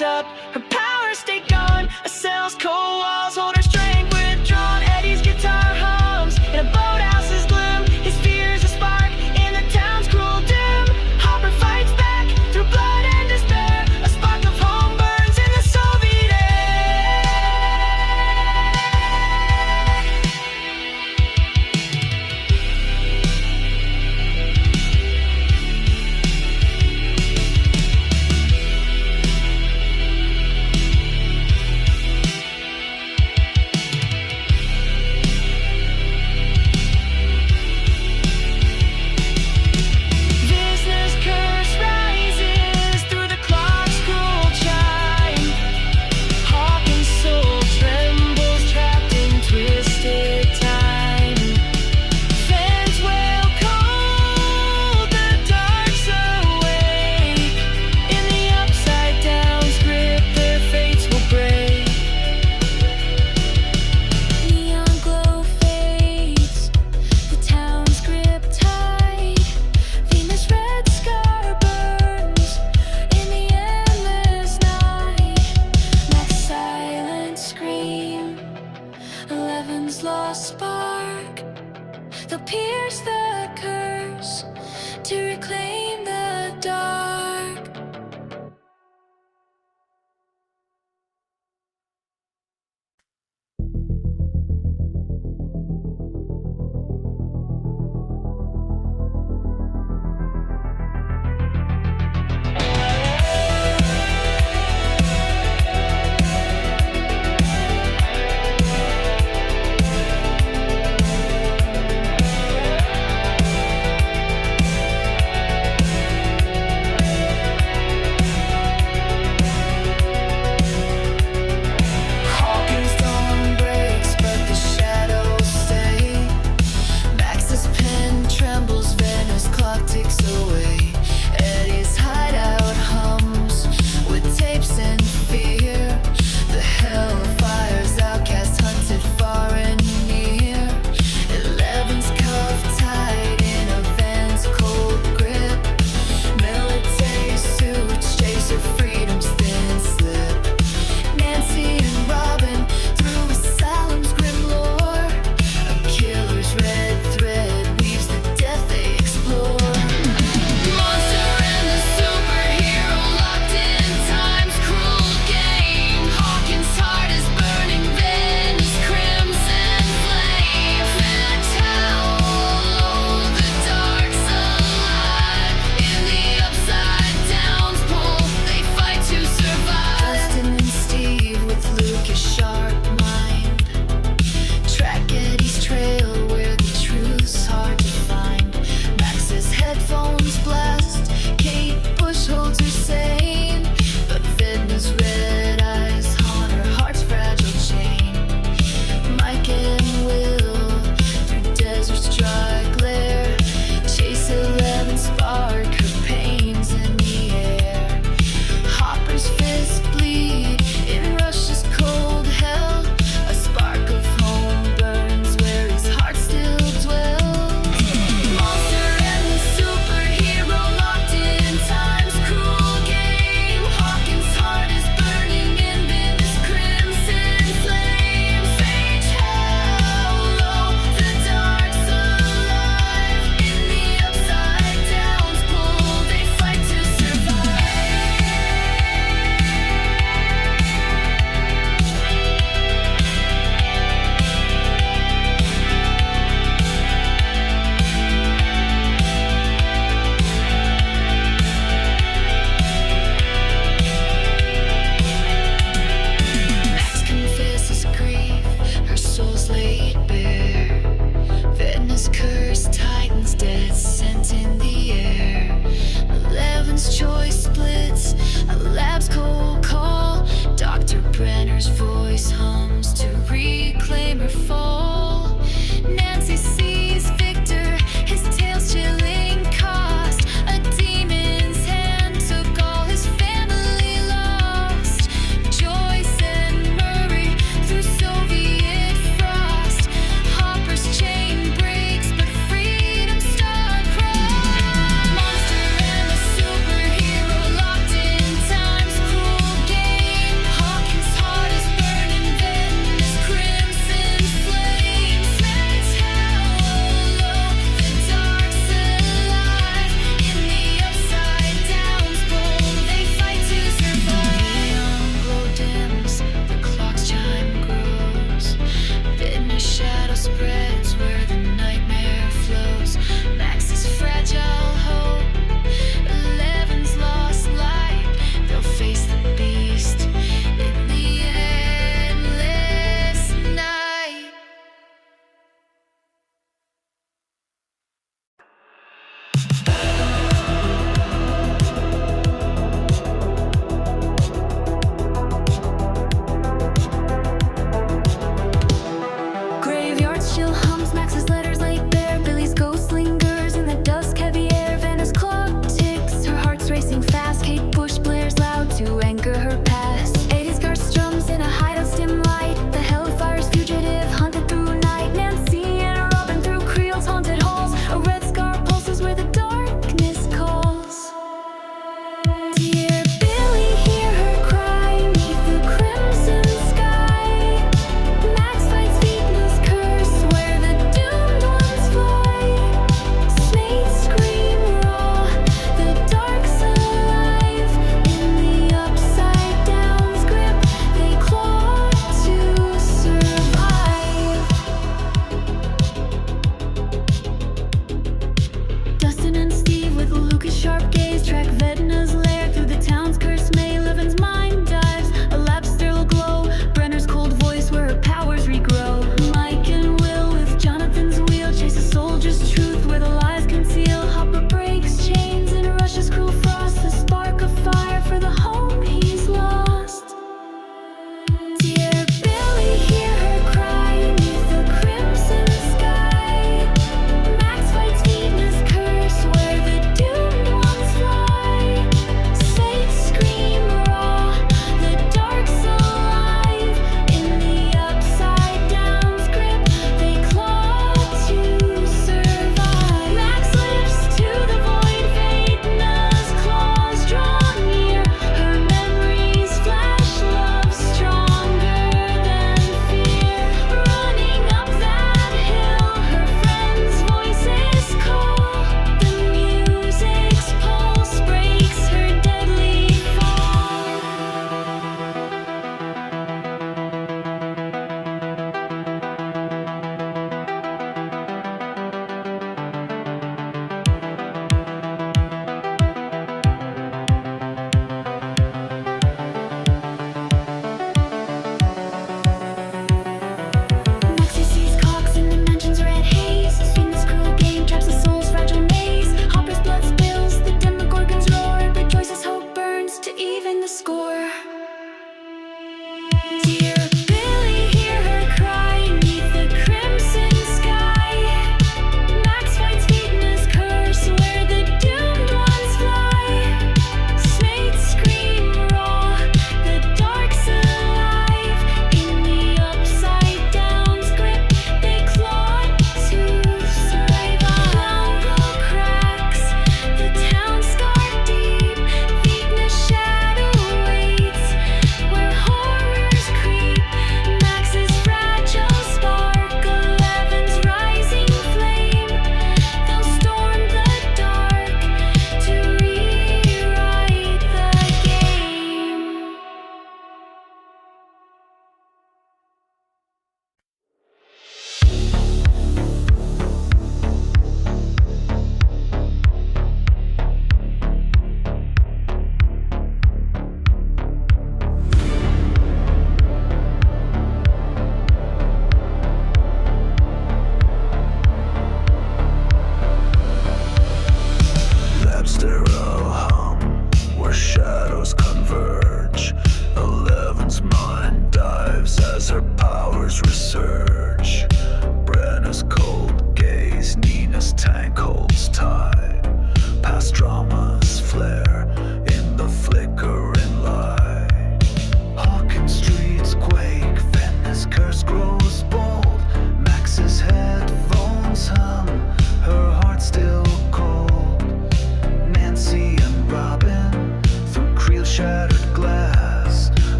locked up, her power stay gone. A cell's cold walls hold her strength withdrawn. Eddie's guitar hums in a boathouse's gloom. His fear's a spark in the town's cruel doom. Hopper fights back through blood and despair. A spark of home burns in the Soviet Visner's curse rises through the clock's cruel chime. Hawkins' soul trembles, trapped in twisted time. Fans wail cold, the dark's awake. In the upside down's grip, their fates will break. Neon glow fades, the town's grip tight. Venus' red scar burns in the endless night. Mac's silent scream, 11's lost spark. They'll pierce the curse to reclaim the dark.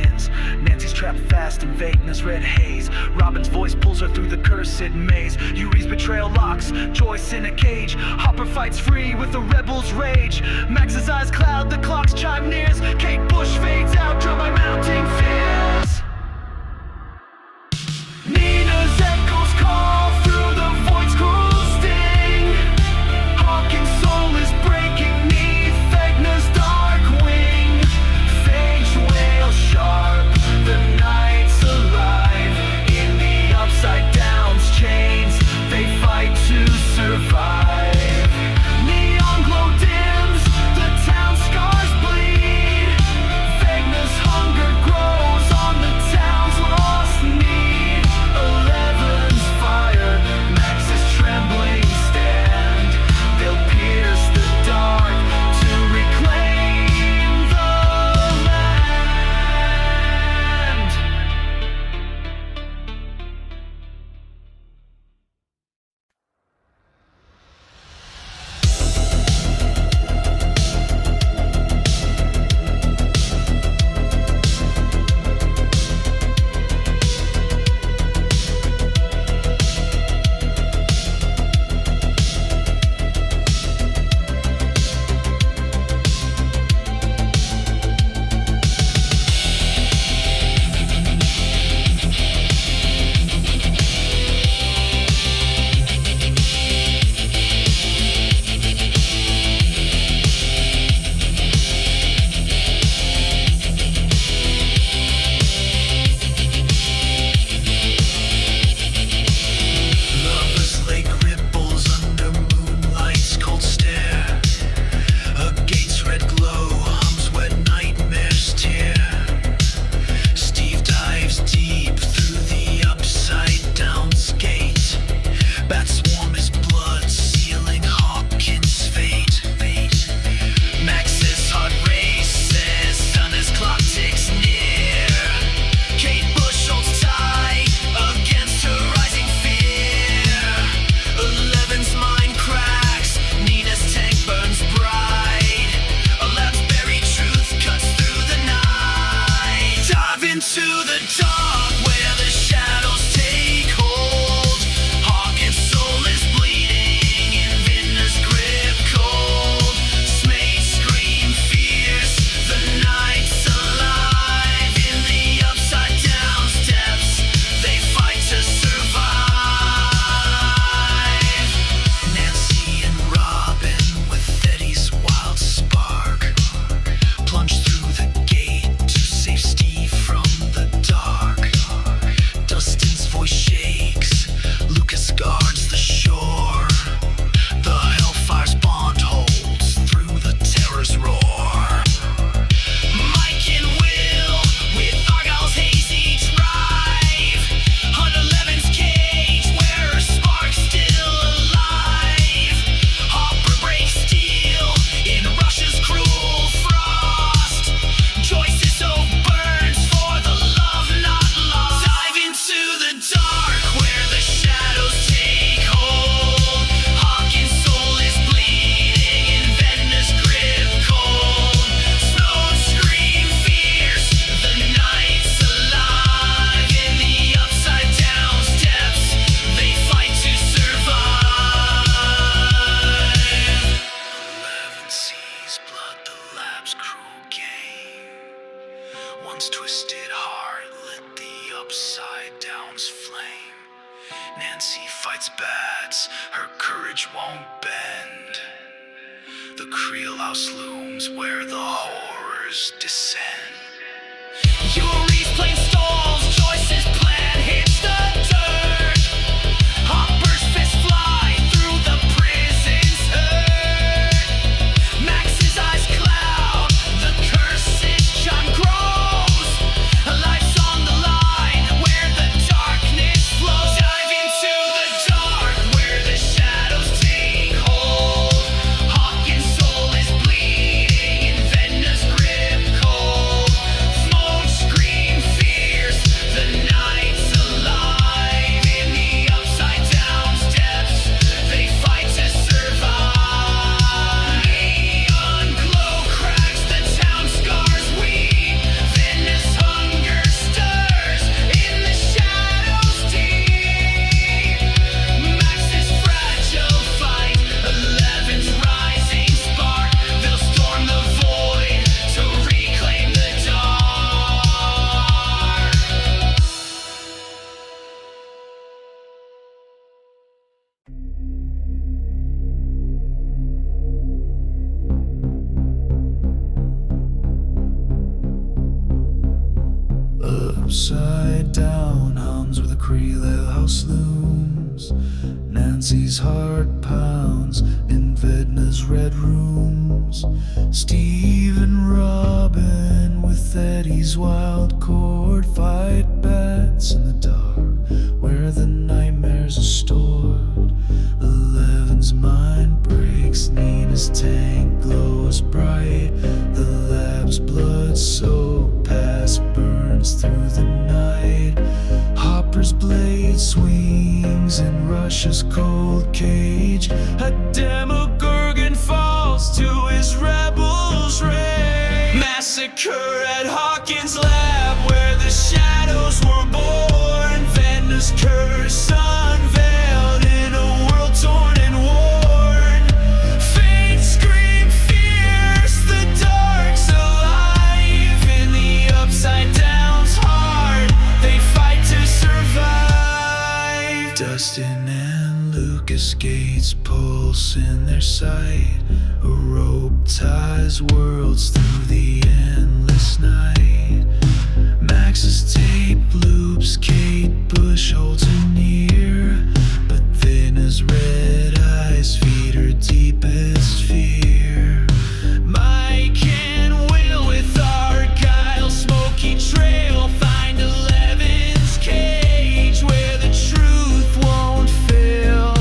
begins. Nancy's trapped fast in Vecna's red haze. Robin's voice pulls her through the cursed maze. Yuri's betrayal locks Joyce in a cage. Hopper fights free with the rebel's rage. Max's eyes cloud, the clock's chime nears. Kate Bush fades out, drawn by mounting fears. Nina's echoes call through the void's cruel sting. Hawking's soul is breaking neath Vecna's dark wing. Phage wail sharp, the night's alive. In the upside down's chains, they fight to survive. Neon glow dims, the town scars bleed. Vecna's hunger grows on the town's lost need. Eleven's fire, Max's trembling stand. They'll pierce the dark to reclaim the land. Lover's lake ripples under moonlight's cold stare. A gate's red glow hums where nightmares tear. Steve dives deep through the upside down's gate. Bat swarm his blood, sealing Hawkins' fate. Max's heart races, Stunner's clock ticks near. Kate Bush holds tight against her rising fear. Eleven's mind cracks, Nina's tank burns bright. A lab's buried truth cuts through the night. Dive into the dark where the shadows take hold. Hawkins' soul is bleeding in Vina's grip cold. Smates scream fierce, the night's alive. In the upside down steps, they fight to survive. Nancy and Robin with Eddie's wild spark plunge through the gate to save Steve from the dark. Dustin's voice shakes, Lucas guards the shore. The Hellfire's bond holds through the terror's roar. Mike and Will with Argyle's hazy drive. On 11's cage where her spark's still alive. Hopper breaks steel in Russia's cruel frost. Joyce's hope burns for the love not lost. Dive into the dark where the shadows take hold. Hawkins' soul is bleeding in Vecna's grip cold. Snows scream fierce, the night's alive. In the upside down steps, they fight to survive. 11 sees blood, the lab's cruel game. Once twisted heart lit the upside down's flame. Nancy fights bats, her courage won't bend. The Creel house looms where the horrors descend. Yuri's plane stalls, Joyce's plan hits the dirt. Hopper's fists fly through the prison's hurt. Max's eyes cloud, the cursed chime grows. Life's on the line where the darkness flows. Dive into the dark where the shadows take hold. Hawkins' soul is bleeding in Vecna's grip cold. Upside down hums where the Creel Ale house looms. Nancy's heart pounds in Vedna's red rooms. Steve and Robin with Eddie's wild chord fight bats in the dark where the nightmares are stored. Eleven's mind breaks, Nina's tank glows bright. The lab's blood soaked past burns through the night. Hopper's blade swings in Russia's cold cage. A Demogorgon falls to his rebels' rage. Massacre at Hawkins' lab where the shadows were born. Venda's curse unveiled in a world torn and worn. Fate scream fierce, the dark's alive. In the upside down's heart, they fight to survive. Dustin and Lucas Gates pulse in their sight. A rope ties worlds through the endless night. Max's tape loops, Kate Bush holds her near, but Vena's red eyes feed her deepest fear. Mike and Will with Argyle, smoky trail, find 11's cage where the truth won't fail.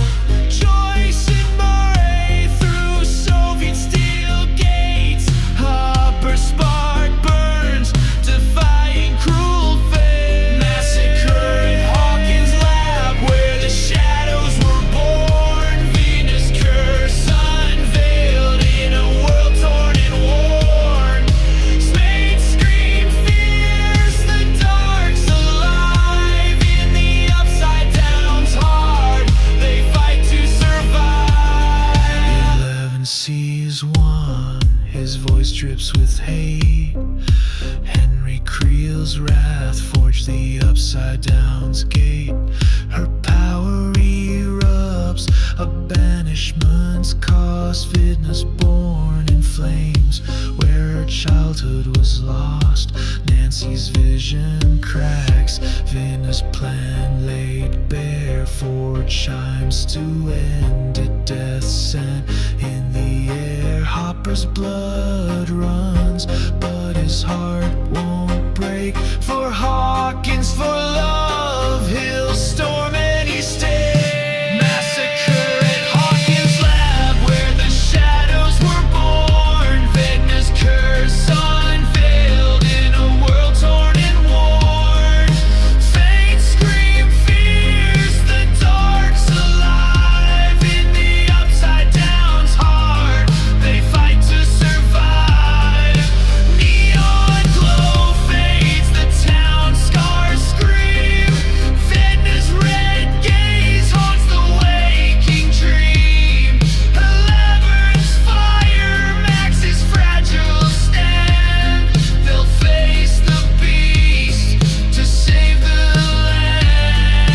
Joyce and Murray through Soviet steel gates. Hopper spark burns, defying cruel fate. Massacre in Hawkins' lab where the shadows were born. Venus curse unveiled in a world torn and worn. Spade scream fierce, the dark's alive. In the upside down's heart, they fight to survive. 11 sees one, his voice drips with hate. Henry Creel's wrath forged the upside down's gate. Her power erupts, a banishment's cost. Vidna's born in flames where her childhood was lost. Nancy's vision cracks, Vena's plan laid bare. Four chimes to end it, death sent in the air. Hopper's blood runs, but his heart won't break. For Hawkins, for love, he'll storm any stay. Massacre at Hawkins' lab where the shadows were born. Vedna's curse unveiled in a world torn and worn. Fate scream fierce, the dark's alive. In the upside down's heart, they fight to survive. Neon glow fades, the town scars scream. Vedna's red gaze haunts the waking dream. 11's fire, Max's fragile stand. They'll face the beast to save the land.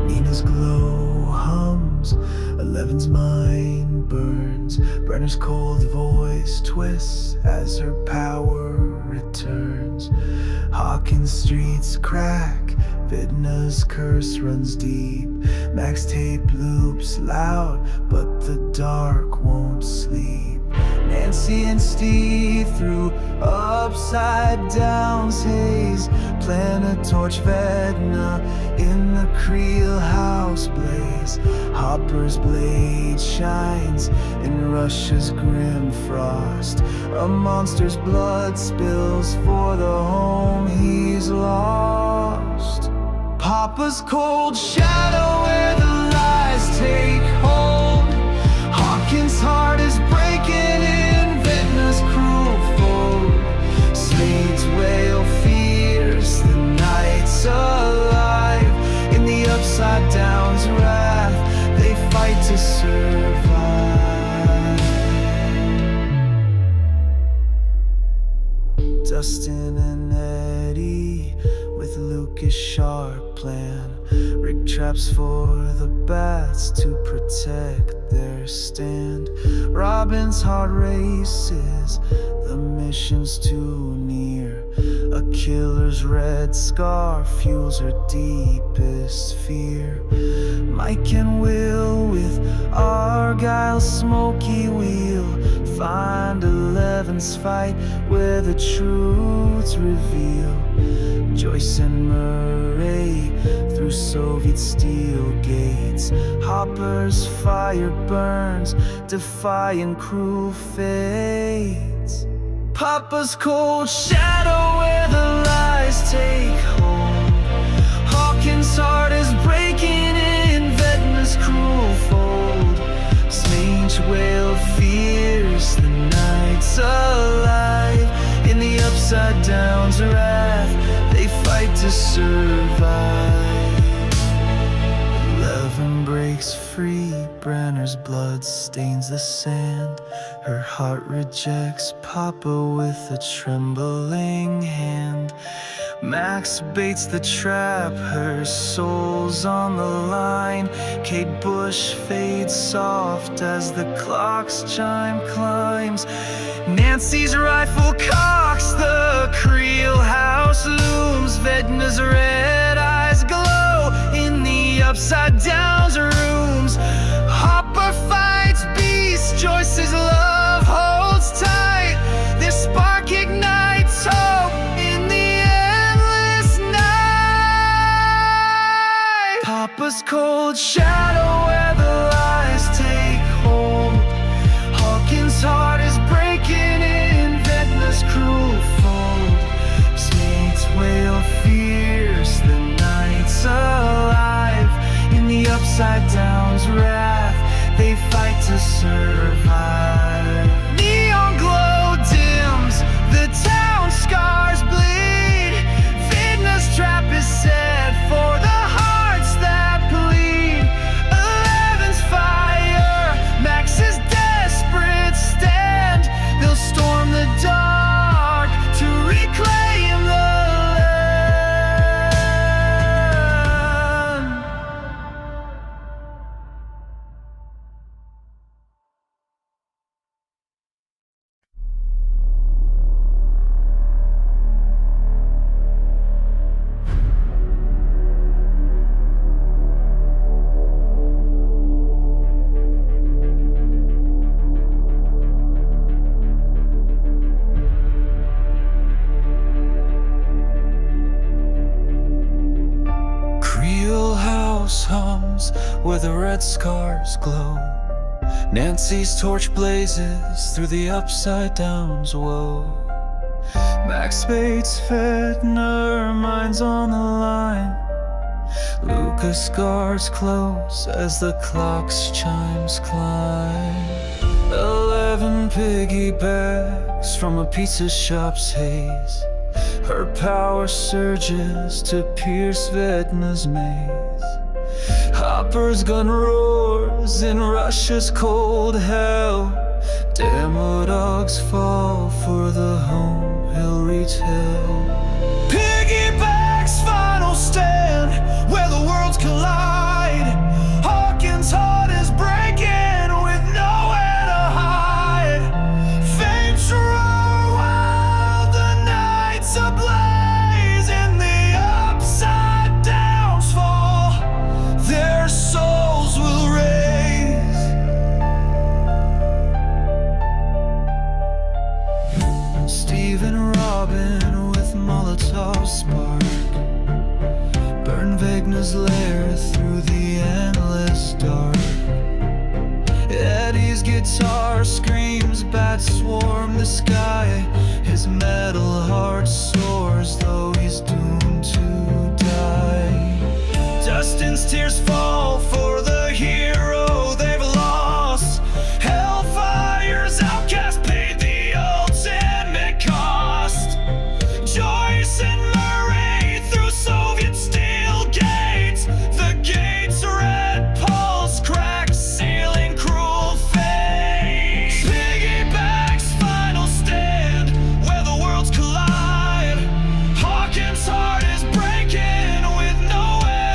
Nina's glow hums, 11's mind burns. Brenner's cold voice twists as her power returns. Hawkins streets crack, Vidna's curse runs deep. Max tape loops loud, but the dark won't sleep. Nancy and Steve through upside down's haze. Plan a torch Vedna in the Creel house blaze. Hopper's blade shines in Russia's grim frost. A monster's blood spills for the home he's lost. Papa's cold shadow where the plan. Rig traps for the bats to protect their stand. Robin's heart races, the mission's too near. A killer's red scar fuels her deepest fear. Mike and Will with Argyle's smoky wheel find 11's fight where the truths reveal. Joyce and Murray through Soviet steel gates. Hopper's fire burns, defying cruel fates. Papa's cold shadow where the lies take hold. Hawkins' heart is breaking in Vedna's cruel fold. Smain's wail fears the night's alive. In the upside down's wrath, they fight to survive. 11 breaks free, Brenner's blood stains the sand. Her heart rejects Papa with a trembling hand. Max baits the trap, her soul's on the line. Kate Bush fades soft as the clock's chime climbs. Nancy's rifle cocks, the Creel house looms. Vedna's red eyes glow in the upside down's rooms. Hopper fights beast, Joyce's love holds tight. This spark ignites hope in the endless night. Papa's cold shadow where the lies take hold. Hawkins' heart is breaking in Vedna's cruel fold. Smeed's wail fierce, the night's alive. In the upside down's wrath, they fight to survive. Neon glow dims, the town scars bleed. Vedna's trap is set for the hearts that bleed. 11's fire, Max's desperate stand. They'll storm the dark to reclaim the land. Creel house hums where the red scars glow. Nancy's torch blazes through the upside down's woe. Max baits Vedna, mind's on the line. Lucas guards close as the clock's chimes climb. 11 piggybacks from a pizza shop's haze. Her power surges to pierce Vedna's maze. Hopper's gun roars in Russia's cold hell. Demo dogs fall for the home he'll retell. Piggyback's final stand where the worlds collide. Hawkins' heart is breaking with nowhere to hide. Fates roar while the night's ablaze. In the upside downs fall, their souls will raise. Steve and Robin with Molotov spark burn Vedna's lair through the endless dark. Eddie's guitar screams, bats swarm the sky. His metal heart soars, though he's doomed to die. Dustin's tears fall for the hero they've lost. Hellfire's outcast paid the ultimate cost. Joyce and Murray through Soviet steel gates. The gates' red pulse cracks, sealing cruel fate. Piggyback's final stand where the worlds collide. Hawkins' heart is breaking with nowhere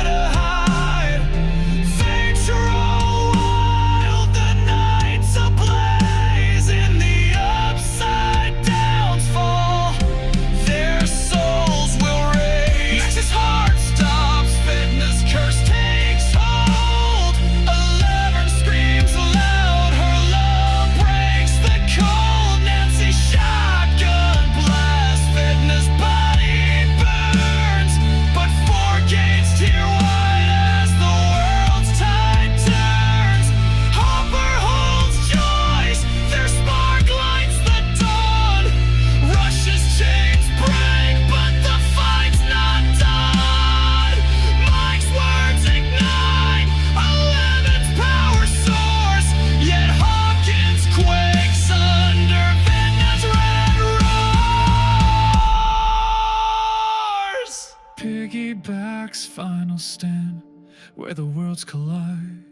worlds collide.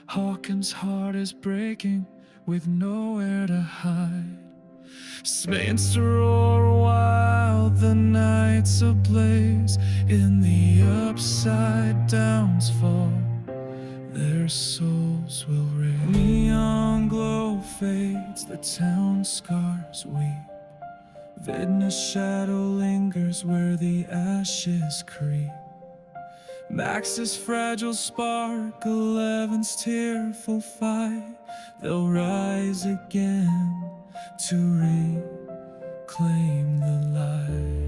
Hawkins' heart is breaking with nowhere to hide. Spades to roar while the night's ablaze. In the upside downs fall, their souls will raise. Neon glow fades, the town scars weep. Vidna's shadow lingers where the ashes creep. Max's fragile spark, 11's tearful fight. They'll rise again to reclaim the light.